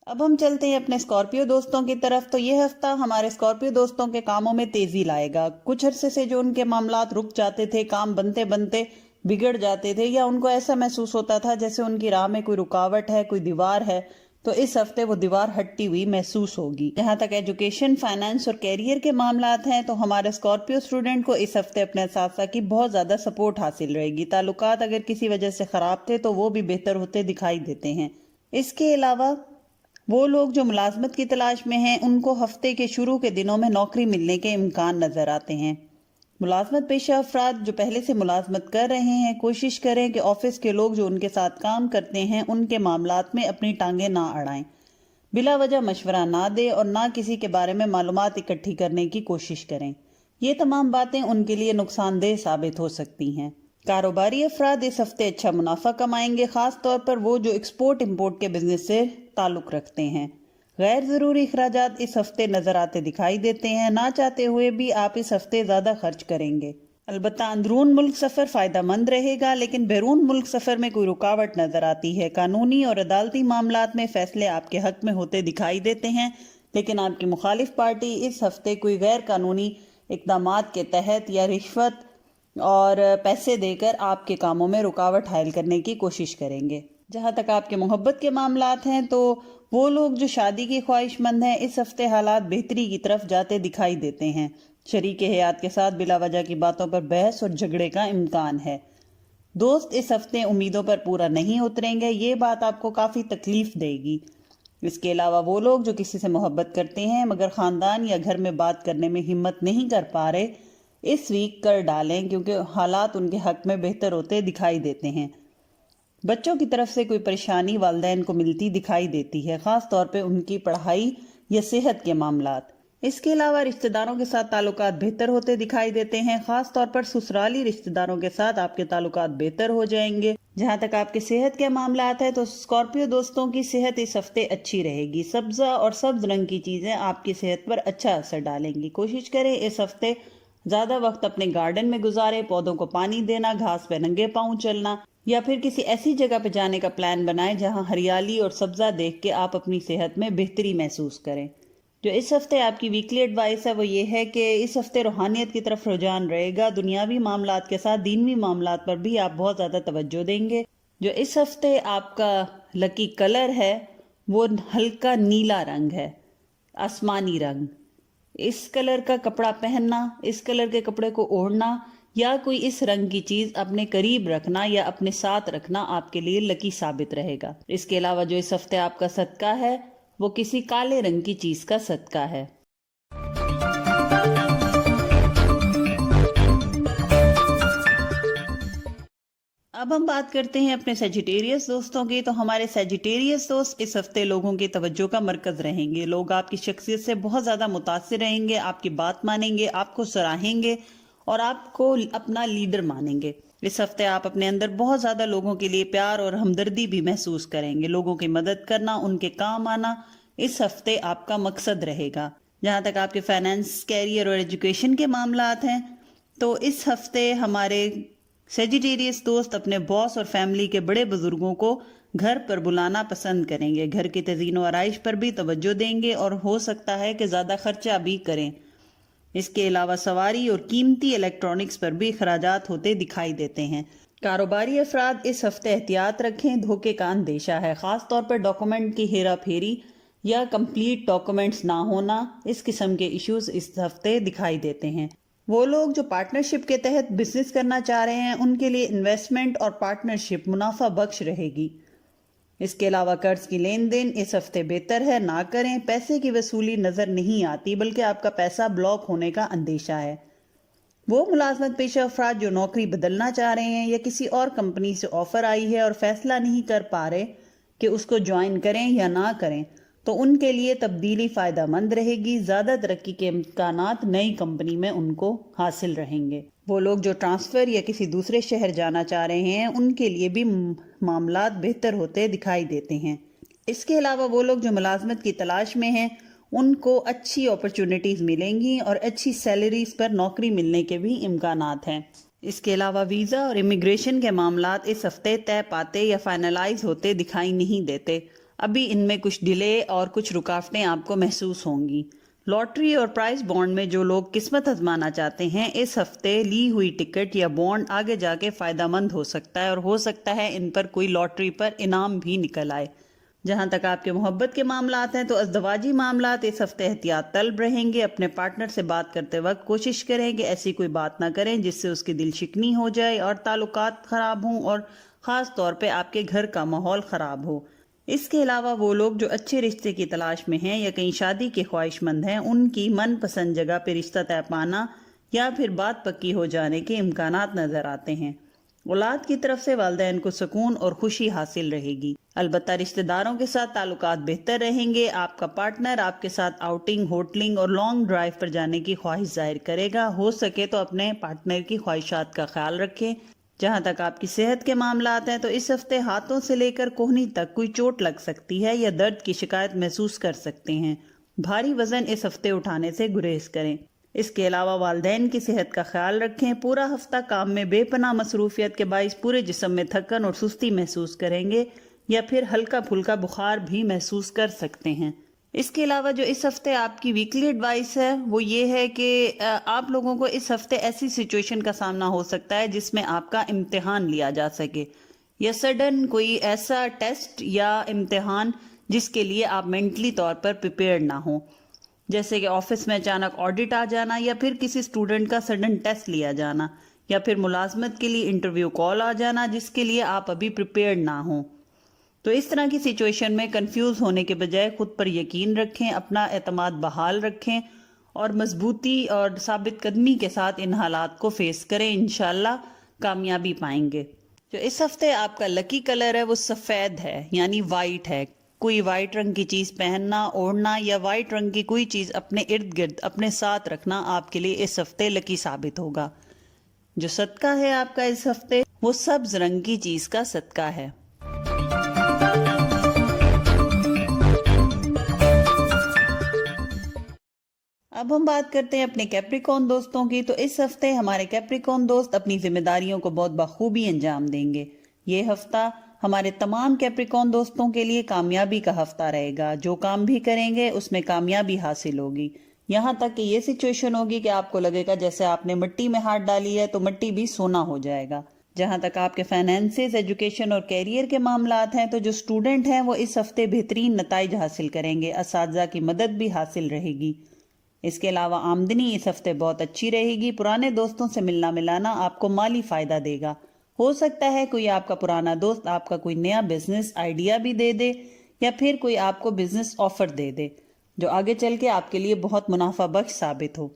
[SPEAKER 2] اب ہم چلتے ہیں اپنے اسکارپیو دوستوں کی طرف. تو یہ ہفتہ ہمارے اسکارپیو دوستوں کے کاموں میں تیزی لائے گا. کچھ عرصے سے جو ان کے معاملات رک جاتے تھے, کام بنتے بنتے بگڑ جاتے تھے یا ان کو ایسا محسوس ہوتا تھا جیسے ان کی راہ میں کوئی رکاوٹ ہے, کوئی دیوار ہے, تو اس ہفتے وہ دیوار ہٹتی ہوئی محسوس ہوگی. جہاں تک ایجوکیشن, فائنانس اور کیریئر کے معاملات ہیں تو ہمارے اسکارپیو اسٹوڈنٹ کو اس ہفتے اپنے اساتذہ کی بہت زیادہ سپورٹ حاصل رہے گی. تعلقات اگر کسی وجہ سے خراب تھے تو وہ بھی بہتر ہوتے دکھائی دیتے ہیں. اس کے علاوہ وہ لوگ جو ملازمت کی تلاش میں ہیں ان کو ہفتے کے شروع کے دنوں میں نوکری ملنے کے امکان نظر آتے ہیں. ملازمت پیشہ افراد جو پہلے سے ملازمت کر رہے ہیں کوشش کریں کہ آفس کے لوگ جو ان کے ساتھ کام کرتے ہیں ان کے معاملات میں اپنی ٹانگیں نہ اڑائیں. بلا وجہ مشورہ نہ دیں اور نہ کسی کے بارے میں معلومات اکٹھی کرنے کی کوشش کریں. یہ تمام باتیں ان کے لیے نقصان دہ ثابت ہو سکتی ہیں. کاروباری افراد اس ہفتے اچھا منافع کمائیں گے, خاص طور پر وہ جو ایکسپورٹ امپورٹ کے بزنس سے تعلق رکھتے ہیں. غیر ضروری اخراجات اس ہفتے نظر آتے دکھائی دیتے ہیں. نہ چاہتے ہوئے بھی آپ اس ہفتے زیادہ خرچ کریں گے. البتہ اندرون ملک سفر فائدہ مند رہے گا, لیکن بیرون ملک سفر میں کوئی رکاوٹ نظر آتی ہے. قانونی اور عدالتی معاملات میں فیصلے آپ کے حق میں ہوتے دکھائی دیتے ہیں, لیکن آپ کی مخالف پارٹی اس ہفتے کوئی غیر قانونی اقدامات کے تحت یا رشوت اور پیسے دے کر آپ کے کاموں میں رکاوٹ حائل کرنے کی کوشش کریں گے. جہاں تک آپ کے محبت کے معاملات ہیں تو وہ لوگ جو شادی کی خواہش مند ہیں اس ہفتے حالات بہتری کی طرف جاتے دکھائی دیتے ہیں. شریک حیات کے ساتھ بلا وجہ کی باتوں پر بحث اور جھگڑے کا امکان ہے. دوست اس ہفتے امیدوں پر پورا نہیں اتریں گے, یہ بات آپ کو کافی تکلیف دے گی. اس کے علاوہ وہ لوگ جو کسی سے محبت کرتے ہیں مگر خاندان یا گھر میں بات کرنے میں ہمت نہیں کر پا رہے, اس ویک کر ڈالیں کیونکہ حالات ان کے حق میں بہتر ہوتے دکھائی دیتے ہیں. بچوں کی طرف سے کوئی پریشانی والدین کو ملتی دکھائی دیتی ہے, خاص طور پہ ان کی پڑھائی یا صحت کے معاملات. اس کے علاوہ رشتہ داروں کے ساتھ تعلقات بہتر ہوتے دکھائی دیتے ہیں، خاص طور پر سسرالی رشتہ داروں کے ساتھ آپ کے تعلقات بہتر ہو جائیں گے۔ جہاں تک آپ کے صحت کے معاملات ہیں تو اسکارپیو دوستوں کی صحت اس ہفتے اچھی رہے گی۔ سبزہ اور سبز رنگ کی چیزیں آپ کی صحت پر اچھا اثر ڈالیں گی۔ کوشش کریں اس ہفتے زیادہ وقت اپنے گارڈن میں گزارے، پودوں کو پانی دینا، گھاس پہ ننگے پاؤں چلنا یا پھر کسی ایسی جگہ پہ جانے کا پلان بنائیں جہاں ہریالی اور سبزہ دیکھ کے آپ اپنی صحت میں بہتری محسوس کریں۔ جو اس ہفتے آپ کی ویکلی ایڈوائس ہے وہ یہ ہے کہ اس ہفتے روحانیت کی طرف رجحان رہے گا، دنیاوی معاملات کے ساتھ دینوی معاملات پر بھی آپ بہت زیادہ توجہ دیں گے۔ جو اس ہفتے آپ کا لکی کلر ہے وہ ہلکا نیلا رنگ ہے، آسمانی رنگ۔ اس کلر کا کپڑا پہننا، اس کلر کے کپڑے کو اوڑھنا یا کوئی اس رنگ کی چیز اپنے قریب رکھنا یا اپنے ساتھ رکھنا آپ کے لیے لکی ثابت رہے گا۔ اس کے علاوہ جو اس ہفتے آپ کا صدقہ ہے وہ کسی کالے رنگ کی چیز کا صدقہ ہے۔ اب ہم بات کرتے ہیں اپنے سیجیٹیریس دوستوں کی۔ تو ہمارے سیجیٹیریس دوست اس ہفتے لوگوں کی توجہ کا مرکز رہیں گے۔ لوگ آپ کی شخصیت سے بہت زیادہ متاثر رہیں گے، آپ کی بات مانیں گے، آپ کو سراہیں گے اور آپ کو اپنا لیڈر مانیں گے۔ اس ہفتے آپ اپنے اندر بہت زیادہ لوگوں کے لیے پیار اور ہمدردی بھی محسوس کریں گے۔ لوگوں کی مدد کرنا، ان کے کام آنا اس ہفتے آپ کا مقصد رہے گا۔ جہاں تک آپ کے فائنانس، کیریئر اور ایجوکیشن کے معاملات ہیں تو اس ہفتے ہمارے سیجیٹیریس دوست اپنے باس اور فیملی کے بڑے بزرگوں کو گھر پر بلانا پسند کریں گے، گھر کی تزئین و آرائش پر بھی توجہ دیں گے اور ہو سکتا ہے کہ زیادہ خرچہ بھی کریں۔ اس کے علاوہ سواری اور قیمتی الیکٹرانکس پر بھی اخراجات ہوتے دکھائی دیتے ہیں۔ کاروباری افراد اس ہفتے احتیاط رکھیں، دھوکے کا اندیشہ ہے، خاص طور پر ڈاکومنٹ کی ہیرا پھیری یا کمپلیٹ ڈاکومنٹس نہ ہونا، اس قسم کے ایشوز اس ہفتے دکھائی دیتے ہیں۔ وہ لوگ جو پارٹنرشپ کے تحت بزنس کرنا چاہ رہے ہیں ان کے لیے انویسٹمنٹ اور پارٹنرشپ منافع بخش رہے گی۔ اس کے علاوہ قرض کی لین دین اس ہفتے بہتر ہے، نہ کریں۔ پیسے کی وصولی نظر نہیں آتی بلکہ آپ کا پیسہ بلاک ہونے کا اندیشہ ہے۔ وہ ملازمت پیشہ افراد جو نوکری بدلنا چاہ رہے ہیں یا کسی اور کمپنی سے آفر آئی ہے اور فیصلہ نہیں کر پا رہے کہ اس کو جوائن کریں یا نہ کریں تو ان کے لیے تبدیلی فائدہ مند رہے گی۔ زیادہ ترقی کے امکانات نئی کمپنی میں ان کو حاصل رہیں گے۔ وہ لوگ جو ٹرانسفر یا کسی دوسرے شہر جانا چاہ رہے ہیں ان کے لیے بھی معاملات بہتر ہوتے دکھائی دیتے ہیں۔ اس کے علاوہ وہ لوگ جو ملازمت کی تلاش میں ہیں ان کو اچھی اپرچونٹیز ملیں گی اور اچھی سیلریز پر نوکری ملنے کے بھی امکانات ہیں۔ اس کے علاوہ ویزا اور امیگریشن کے معاملات اس ہفتے طے پاتے یا فائنلائز ہوتے دکھائی نہیں دیتے۔ ابھی ان میں کچھ ڈیلے اور کچھ رکاوٹیں آپ کو محسوس ہوں گی۔ لاٹری اور پرائز بانڈ میں جو لوگ قسمت آزمانا چاہتے ہیں اس ہفتے لی ہوئی ٹکٹ یا بانڈ آگے جا کے فائدہ مند ہو سکتا ہے اور ہو سکتا ہے ان پر کوئی لاٹری پر انعام بھی نکل آئے۔ جہاں تک آپ کے محبت کے معاملات ہیں تو ازدواجی معاملات اس ہفتے احتیاط طلب رہیں گے۔ اپنے پارٹنر سے بات کرتے وقت کوشش کریں کہ ایسی کوئی بات نہ کریں جس سے اس کی دل شکنی ہو جائے اور تعلقات خراب ہوں اور خاص طور پہ آپ کے گھر کا ماحول خراب ہو۔ اس کے علاوہ وہ لوگ جو اچھے رشتے کی تلاش میں ہیں یا کہیں شادی کے خواہش مند ہیں ان کی من پسند جگہ پہ رشتہ طے پانا یا پھر بات پکی ہو جانے کے امکانات نظر آتے ہیں۔ اولاد کی طرف سے والدین کو سکون اور خوشی حاصل رہے گی۔ البتہ رشتہ داروں کے ساتھ تعلقات بہتر رہیں گے۔ آپ کا پارٹنر آپ کے ساتھ آؤٹنگ، ہوٹلنگ اور لانگ ڈرائیو پر جانے کی خواہش ظاہر کرے گا۔ ہو سکے تو اپنے پارٹنر کی خواہشات کا خیال رکھیں۔ جہاں تک آپ کی صحت کے معاملات ہیں تو اس ہفتے ہاتھوں سے لے کر کوہنی تک کوئی چوٹ لگ سکتی ہے یا درد کی شکایت محسوس کر سکتے ہیں۔ بھاری وزن اس ہفتے اٹھانے سے گریز کریں۔ اس کے علاوہ والدین کی صحت کا خیال رکھیں۔ پورا ہفتہ کام میں بے پناہ مصروفیت کے باعث پورے جسم میں تھکن اور سستی محسوس کریں گے یا پھر ہلکا پھلکا بخار بھی محسوس کر سکتے ہیں۔ اس کے علاوہ جو اس ہفتے آپ کی ویکلی ایڈوائس ہے وہ یہ ہے کہ آپ لوگوں کو اس ہفتے ایسی سچویشن کا سامنا ہو سکتا ہے جس میں آپ کا امتحان لیا جا سکے یا سڈن کوئی ایسا ٹیسٹ یا امتحان جس کے لیے آپ مینٹلی طور پر پریپیئر نہ ہوں، جیسے کہ آفس میں اچانک آڈٹ آ جانا یا پھر کسی اسٹوڈنٹ کا سڈن ٹیسٹ لیا جانا یا پھر ملازمت کے لیے انٹرویو کال آ جانا جس کے لیے آپ ابھی پریپیئر نہ ہوں۔ تو اس طرح کی سچویشن میں کنفیوز ہونے کے بجائے خود پر یقین رکھیں، اپنا اعتماد بحال رکھیں اور مضبوطی اور ثابت قدمی کے ساتھ ان حالات کو فیس کریں۔ انشاءاللہ کامیابی پائیں گے۔ جو اس ہفتے آپ کا لکی کلر ہے وہ سفید ہے، یعنی وائٹ ہے۔ کوئی وائٹ رنگ کی چیز پہننا، اوڑھنا یا وائٹ رنگ کی کوئی چیز اپنے ارد گرد اپنے ساتھ رکھنا آپ کے لیے اس ہفتے لکی ثابت ہوگا۔ جو صدقہ ہے آپ کا اس ہفتے وہ سبز رنگ کی چیز کا صدقہ ہے۔ اب ہم بات کرتے ہیں اپنے کیپریکون دوستوں کی۔ تو اس ہفتے ہمارے کیپریکون دوست اپنی ذمہ داریوں کو بہت بخوبی انجام دیں گے۔ یہ ہفتہ ہمارے تمام کیپریکون دوستوں کے لیے کامیابی کا ہفتہ رہے گا۔ جو کام بھی کریں گے اس میں کامیابی حاصل ہوگی، یہاں تک کہ یہ سچویشن ہوگی کہ آپ کو لگے گا جیسے آپ نے مٹی میں ہاتھ ڈالی ہے تو مٹی بھی سونا ہو جائے گا۔ جہاں تک آپ کے فائنینسز، ایجوکیشن اور کیریئر کے معاملات ہیں تو جو اسٹوڈنٹ ہیں وہ اس ہفتے بہترین نتائج حاصل کریں گے، اساتذہ کی مدد بھی حاصل رہے گی۔ اس کے علاوہ آمدنی اس ہفتے بہت اچھی رہے گی۔ پرانے دوستوں سے ملنا ملانا آپ کو مالی فائدہ دے گا۔ ہو سکتا ہے کوئی آپ کا پرانا دوست آپ کا کوئی نیا بزنس آئیڈیا بھی دے دے یا پھر کوئی آپ کو بزنس آفر دے دے جو آگے چل کے آپ کے لیے بہت منافع بخش ثابت ہو۔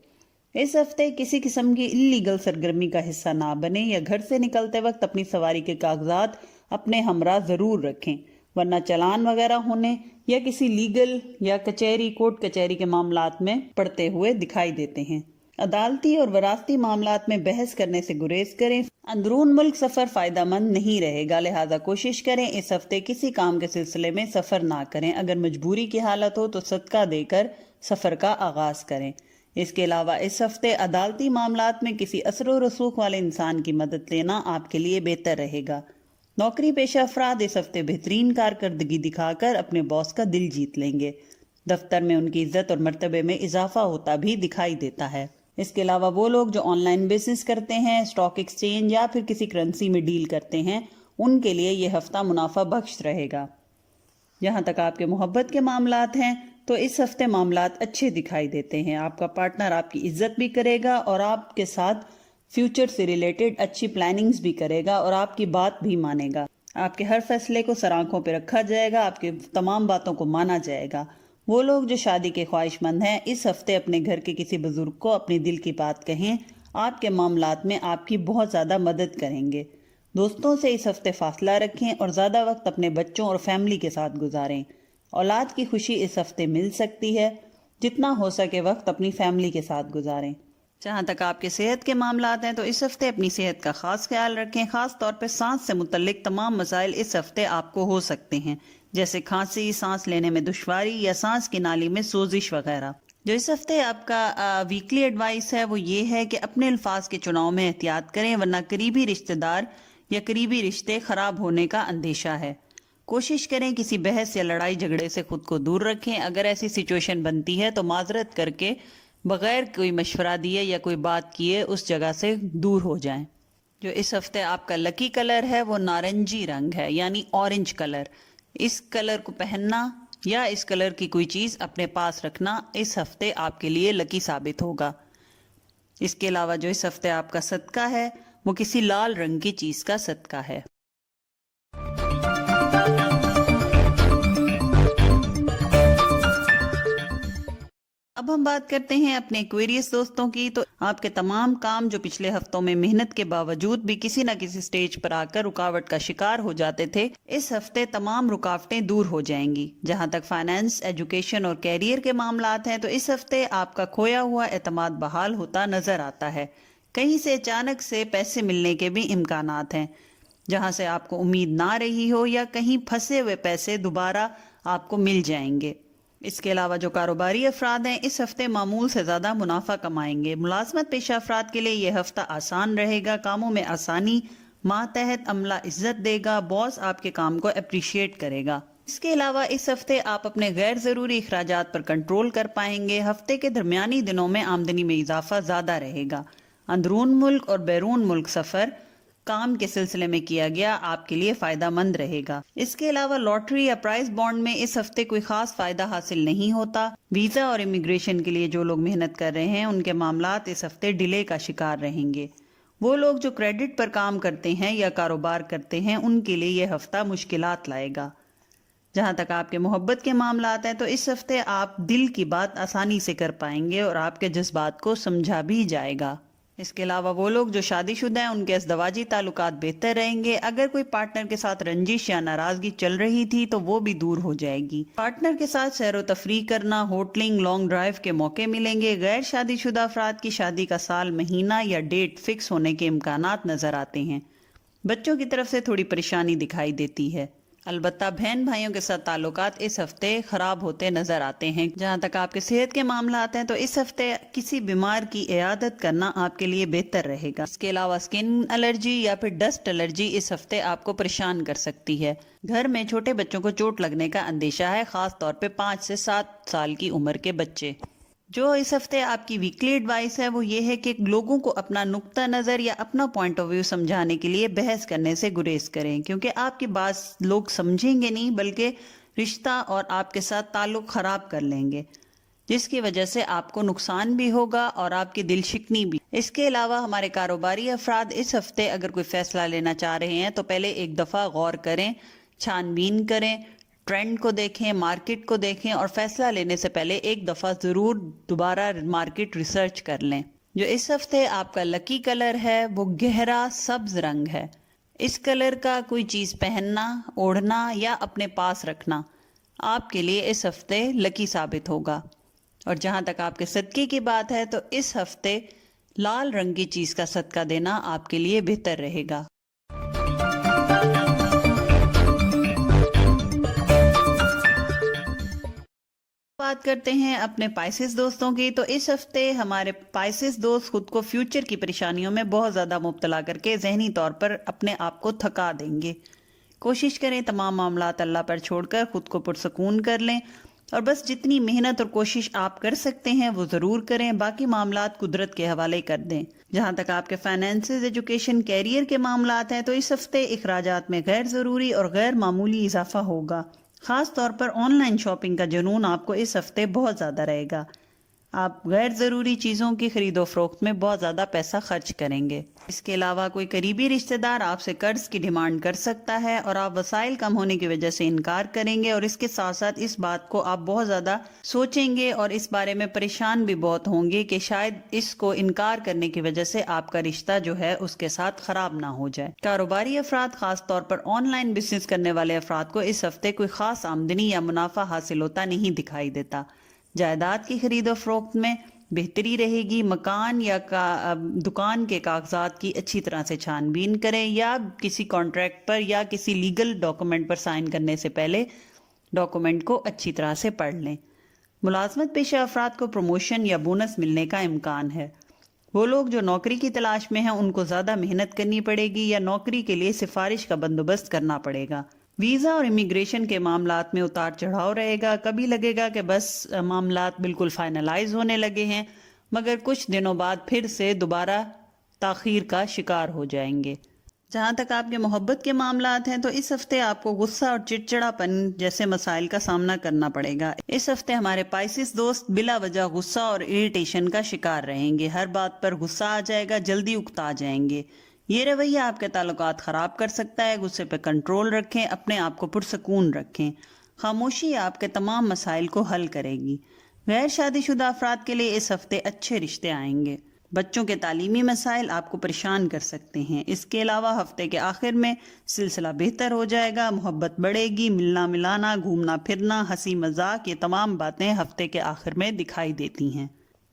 [SPEAKER 2] اس ہفتے کسی قسم کی انلیگل سرگرمی کا حصہ نہ بنے یا گھر سے نکلتے وقت اپنی سواری کے کاغذات اپنے ہمراہ ضرور رکھیں، ورنہ چلان وغیرہ ہونے یا کسی لیگل یا کچہری، کورٹ کچہری کے معاملات میں پڑتے ہوئے دکھائی دیتے ہیں۔ عدالتی اور وراثتی معاملات میں بحث کرنے سے گریز کریں۔ اندرون ملک سفر فائدہ مند نہیں رہے گا، لہذا کوشش کریں اس ہفتے کسی کام کے سلسلے میں سفر نہ کریں۔ اگر مجبوری کی حالت ہو تو صدقہ دے کر سفر کا آغاز کریں۔ اس کے علاوہ اس ہفتے عدالتی معاملات میں کسی اثر و رسوخ والے انسان کی مدد لینا آپ کے لیے بہتر رہے گا۔ نوکری پیشہ افراد اس ہفتے بہترین کارکردگی دکھا کر اپنے باس کا دل جیت لیں گے۔ دفتر میں ان کی عزت اور مرتبے میں اضافہ ہوتا بھی دکھائی دیتا ہے۔ اس کے علاوہ وہ لوگ جو آن لائن بزنس کرتے ہیں، اسٹاک ایکسچینج یا پھر کسی کرنسی میں ڈیل کرتے ہیں، ان کے لیے یہ ہفتہ منافع بخش رہے گا۔ جہاں تک آپ کے محبت کے معاملات ہیں تو اس ہفتے معاملات اچھے دکھائی دیتے ہیں۔ آپ کا پارٹنر آپ کی عزت بھی کرے گا اور آپ کے ساتھ فیوچر سے ریلیٹڈ اچھی پلاننگز بھی کرے گا اور آپ کی بات بھی مانے گا۔ آپ کے ہر فیصلے کو سر آنکھوں پہ رکھا جائے گا، آپ کے تمام باتوں کو مانا جائے گا۔ وہ لوگ جو شادی کے خواہش مند ہیں اس ہفتے اپنے گھر کے کسی بزرگ کو اپنی دل کی بات کہیں، آپ کے معاملات میں آپ کی بہت زیادہ مدد کریں گے۔ دوستوں سے اس ہفتے فاصلہ رکھیں اور زیادہ وقت اپنے بچوں اور فیملی کے ساتھ گزاریں۔ اولاد کی خوشی اس ہفتے مل سکتی ہے، جتنا ہو سکے وقت اپنی فیملی کے ساتھ گزاریں۔ جہاں تک آپ کے صحت کے معاملات ہیں تو اس ہفتے اپنی صحت کا خاص خیال رکھیں، خاص طور پہ سانس سے متعلق تمام مسائل اس ہفتے آپ کو ہو سکتے ہیں، جیسے کھانسی، سانس لینے میں دشواری یا سانس کی نالی میں سوزش وغیرہ۔ جو اس ہفتے آپ کا ویکلی ایڈوائس ہے وہ یہ ہے کہ اپنے الفاظ کے چناؤ میں احتیاط کریں، ورنہ قریبی رشتہ دار یا قریبی رشتے خراب ہونے کا اندیشہ ہے۔ کوشش کریں کسی بحث یا لڑائی جھگڑے سے خود کو دور رکھیں۔ اگر ایسی سچویشن بنتی ہے تو معذرت کر کے بغیر کوئی مشورہ دیے یا کوئی بات کیے اس جگہ سے دور ہو جائیں۔ جو اس ہفتے آپ کا لکی کلر ہے وہ نارنجی رنگ ہے، یعنی اورنج کلر۔ اس کلر کو پہننا یا اس کلر کی کوئی چیز اپنے پاس رکھنا اس ہفتے آپ کے لیے لکی ثابت ہوگا۔ اس کے علاوہ جو اس ہفتے آپ کا صدقہ ہے وہ کسی لال رنگ کی چیز کا صدقہ ہے۔ اب ہم بات کرتے ہیں اپنے ایکویریس دوستوں کی۔ تو آپ کے تمام کام جو پچھلے ہفتوں میں محنت کے باوجود بھی کسی نہ کسی سٹیج پر آ کر رکاوٹ کا شکار ہو جاتے تھے، اس ہفتے تمام رکاوٹیں دور ہو جائیں گی۔ جہاں تک فائنانس، ایجوکیشن اور کیریئر کے معاملات ہیں تو اس ہفتے آپ کا کھویا ہوا اعتماد بحال ہوتا نظر آتا ہے۔ کہیں سے اچانک سے پیسے ملنے کے بھی امکانات ہیں، جہاں سے آپ کو امید نہ رہی ہو، یا کہیں پھنسے ہوئے پیسے دوبارہ آپ کو مل جائیں گے۔ اس کے علاوہ جو کاروباری افراد ہیں اس ہفتے معمول سے زیادہ منافع کمائیں گے۔ ملازمت پیشہ افراد کے لیے یہ ہفتہ آسان رہے گا، کاموں میں آسانی، ماتحت عملہ عزت دے گا، باس آپ کے کام کو اپریشیٹ کرے گا۔ اس کے علاوہ اس ہفتے آپ اپنے غیر ضروری اخراجات پر کنٹرول کر پائیں گے۔ ہفتے کے درمیانی دنوں میں آمدنی میں اضافہ زیادہ رہے گا۔ اندرون ملک اور بیرون ملک سفر کام کے سلسلے میں کیا گیا آپ کے لیے فائدہ مند رہے گا۔ اس کے علاوہ لاٹری یا پرائز بانڈ میں اس ہفتے کوئی خاص فائدہ حاصل نہیں ہوتا۔ ویزا اور امیگریشن کے لیے جو لوگ محنت کر رہے ہیں ان کے معاملات اس ہفتے ڈیلے کا شکار رہیں گے۔ وہ لوگ جو کریڈٹ پر کام کرتے ہیں یا کاروبار کرتے ہیں ان کے لیے یہ ہفتہ مشکلات لائے گا۔ جہاں تک آپ کے محبت کے معاملات ہیں تو اس ہفتے آپ دل کی بات آسانی سے کر پائیں گے اور آپ کے جذبات کو سمجھا بھی جائے گا۔ اس کے علاوہ وہ لوگ جو شادی شدہ ہیں ان کے ازدواجی تعلقات بہتر رہیں گے. اگر کوئی پارٹنر کے ساتھ رنجش یا ناراضگی چل رہی تھی تو وہ بھی دور ہو جائے گی. پارٹنر کے ساتھ سیر و تفریح کرنا، ہوٹلنگ، لانگ ڈرائیو کے موقع ملیں گے. غیر شادی شدہ افراد کی شادی کا سال، مہینہ یا ڈیٹ فکس ہونے کے امکانات نظر آتے ہیں. بچوں کی طرف سے تھوڑی پریشانی دکھائی دیتی ہے. البتہ بہن بھائیوں کے ساتھ تعلقات اس ہفتے خراب ہوتے نظر آتے ہیں. جہاں تک آپ کے صحت کے معاملات ہیں تو اس ہفتے کسی بیمار کی عیادت کرنا آپ کے لیے بہتر رہے گا. اس کے علاوہ سکن الرجی یا پھر ڈسٹ الرجی اس ہفتے آپ کو پریشان کر سکتی ہے. گھر میں چھوٹے بچوں کو چوٹ لگنے کا اندیشہ ہے، خاص طور پہ 5 سے 7 سال کی عمر کے بچے. جو اس ہفتے آپ کی ویکلی ایڈوائس ہے وہ یہ ہے کہ لوگوں کو اپنا نقطہ نظر یا اپنا پوائنٹ آف ویو سمجھانے کے لیے بحث کرنے سے گریز کریں، کیونکہ آپ کی بات لوگ سمجھیں گے نہیں بلکہ رشتہ اور آپ کے ساتھ تعلق خراب کر لیں گے، جس کی وجہ سے آپ کو نقصان بھی ہوگا اور آپ کی دل شکنی بھی. اس کے علاوہ ہمارے کاروباری افراد اس ہفتے اگر کوئی فیصلہ لینا چاہ رہے ہیں تو پہلے ایک دفعہ غور کریں، چھان بین کریں، ٹرینڈ کو دیکھیں، مارکیٹ کو دیکھیں اور فیصلہ لینے سے پہلے ایک دفعہ ضرور دوبارہ مارکیٹ ریسرچ کر لیں. جو اس ہفتے آپ کا لکی کلر ہے وہ گہرا سبز رنگ ہے. اس کلر کا کوئی چیز پہننا، اوڑھنا یا اپنے پاس رکھنا آپ کے لیے اس ہفتے لکی ثابت ہوگا. اور جہاں تک آپ کے صدقے کی بات ہے تو اس ہفتے لال رنگ کی چیز کا صدقہ دینا آپ کے لیے بہتر رہے گا. بات کرتے ہیں اپنے پائسس دوستوں کی. تو اس ہفتے ہمارے پائسس دوست خود کو فیوچر کی پریشانیوں میں بہت زیادہ مبتلا کر کے ذہنی طور پر اپنے آپ کو تھکا دیں گے. کوشش کریں تمام معاملات اللہ پر چھوڑ کر خود کو پرسکون کر لیں اور بس جتنی محنت اور کوشش آپ کر سکتے ہیں وہ ضرور کریں، باقی معاملات قدرت کے حوالے کر دیں. جہاں تک آپ کے فائنینسز، ایجوکیشن، کیریئر کے معاملات ہیں تو اس ہفتے اخراجات میں غیر ضروری اور غیر معمولی اضافہ ہوگا. خاص طور پر آن لائن شاپنگ کا جنون آپ کو اس ہفتے بہت زیادہ رہے گا. آپ غیر ضروری چیزوں کی خرید و فروخت میں بہت زیادہ پیسہ خرچ کریں گے. اس کے علاوہ کوئی قریبی رشتہ دار آپ سے قرض کی ڈیمانڈ کر سکتا ہے اور آپ وسائل کم ہونے کی وجہ سے انکار کریں گے، اور اس کے ساتھ ساتھ اس بات کو آپ بہت زیادہ سوچیں گے اور اس بارے میں پریشان بھی بہت ہوں گے کہ شاید اس کو انکار کرنے کی وجہ سے آپ کا رشتہ جو ہے اس کے ساتھ خراب نہ ہو جائے. کاروباری افراد، خاص طور پر آن لائن بزنس کرنے والے افراد کو اس ہفتے کوئی خاص آمدنی یا منافع حاصل ہوتا نہیں دکھائی دیتا. جائیداد کی خرید و فروخت میں بہتری رہے گی. مکان یا دکان کے کاغذات کی اچھی طرح سے چھان بین کریں یا کسی کانٹریکٹ پر یا کسی لیگل ڈاکومنٹ پر سائن کرنے سے پہلے ڈاکومنٹ کو اچھی طرح سے پڑھ لیں. ملازمت پیشہ افراد کو پروموشن یا بونس ملنے کا امکان ہے. وہ لوگ جو نوکری کی تلاش میں ہیں ان کو زیادہ محنت کرنی پڑے گی یا نوکری کے لیے سفارش کا بندوبست کرنا پڑے گا. ویزا اور امیگریشن کے معاملات میں اتار چڑھاؤ رہے گا. کبھی لگے گا کہ بس معاملات بالکل فائنلائز ہونے لگے ہیں، مگر کچھ دنوں بعد پھر سے دوبارہ تاخیر کا شکار ہو جائیں گے. جہاں تک آپ کے محبت کے معاملات ہیں تو اس ہفتے آپ کو غصہ اور چڑچڑا پن جیسے مسائل کا سامنا کرنا پڑے گا. اس ہفتے ہمارے پائسس دوست بلا وجہ غصہ اور اریٹیشن کا شکار رہیں گے. ہر بات پر غصہ آ جائے گا، جلدی اکتا جائیں گے. یہ رویہ آپ کے تعلقات خراب کر سکتا ہے. غصے پہ کنٹرول رکھیں، اپنے آپ کو پرسکون رکھیں. خاموشی آپ کے تمام مسائل کو حل کرے گی. غیر شادی شدہ افراد کے لیے اس ہفتے اچھے رشتے آئیں گے. بچوں کے تعلیمی مسائل آپ کو پریشان کر سکتے ہیں. اس کے علاوہ ہفتے کے آخر میں سلسلہ بہتر ہو جائے گا. محبت بڑھے گی. ملنا ملانا، گھومنا پھرنا، ہنسی مذاق، یہ تمام باتیں ہفتے کے آخر میں دکھائی دیتی ہیں.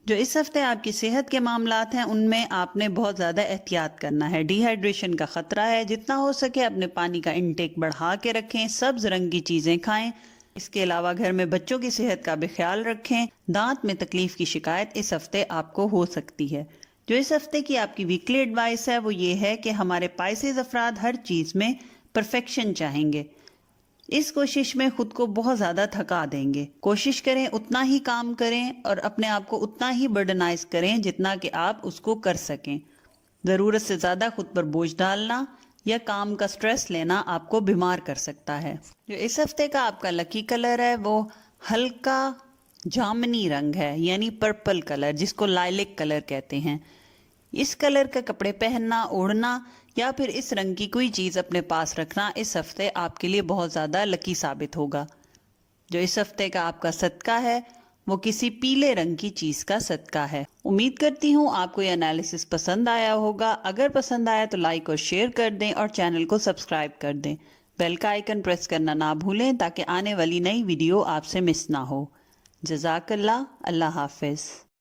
[SPEAKER 2] جو اس ہفتے آپ کی صحت کے معاملات ہیں ان میں آپ نے بہت زیادہ احتیاط کرنا ہے. ڈی ہائیڈریشن کا خطرہ ہے. جتنا ہو سکے اپنے پانی کا انٹیک بڑھا کے رکھیں. سبز رنگ کی چیزیں کھائیں. اس کے علاوہ گھر میں بچوں کی صحت کا بھی خیال رکھیں. دانت میں تکلیف کی شکایت اس ہفتے آپ کو ہو سکتی ہے. جو اس ہفتے کی آپ کی ویکلی ایڈوائس ہے وہ یہ ہے کہ ہمارے پائسز افراد ہر چیز میں پرفیکشن چاہیں گے. اس کوشش میں خود کو بہت زیادہ تھکا دیں گے. کوشش کریں اتنا ہی کام کریں اور اپنے آپ کو اتنا ہی برڈنائز کریں جتنا کہ آپ اس کو کر سکیں. ضرورت سے زیادہ خود پر بوجھ ڈالنا یا کام کا سٹریس لینا آپ کو بیمار کر سکتا ہے. جو اس ہفتے کا آپ کا لکی کلر ہے وہ ہلکا جامنی رنگ ہے، یعنی پرپل کلر، جس کو لائلک کلر کہتے ہیں. اس کلر کا کپڑے پہننا، اوڑھنا یا پھر اس رنگ کی کوئی چیز اپنے پاس رکھنا اس ہفتے آپ کے لیے بہت زیادہ لکی ثابت ہوگا. جو اس ہفتے کا آپ کا صدقہ ہے وہ کسی پیلے رنگ کی چیز کا صدقہ ہے۔ امید کرتی ہوں آپ کو یہ انالیسس پسند آیا ہوگا۔ اگر پسند آیا تو لائک اور شیئر کر دیں اور چینل کو سبسکرائب کر دیں۔ بیل کا آئیکن پریس کرنا نہ بھولیں تاکہ آنے والی نئی ویڈیو آپ سے مس نہ ہو۔ جزاک اللہ۔ اللہ حافظ۔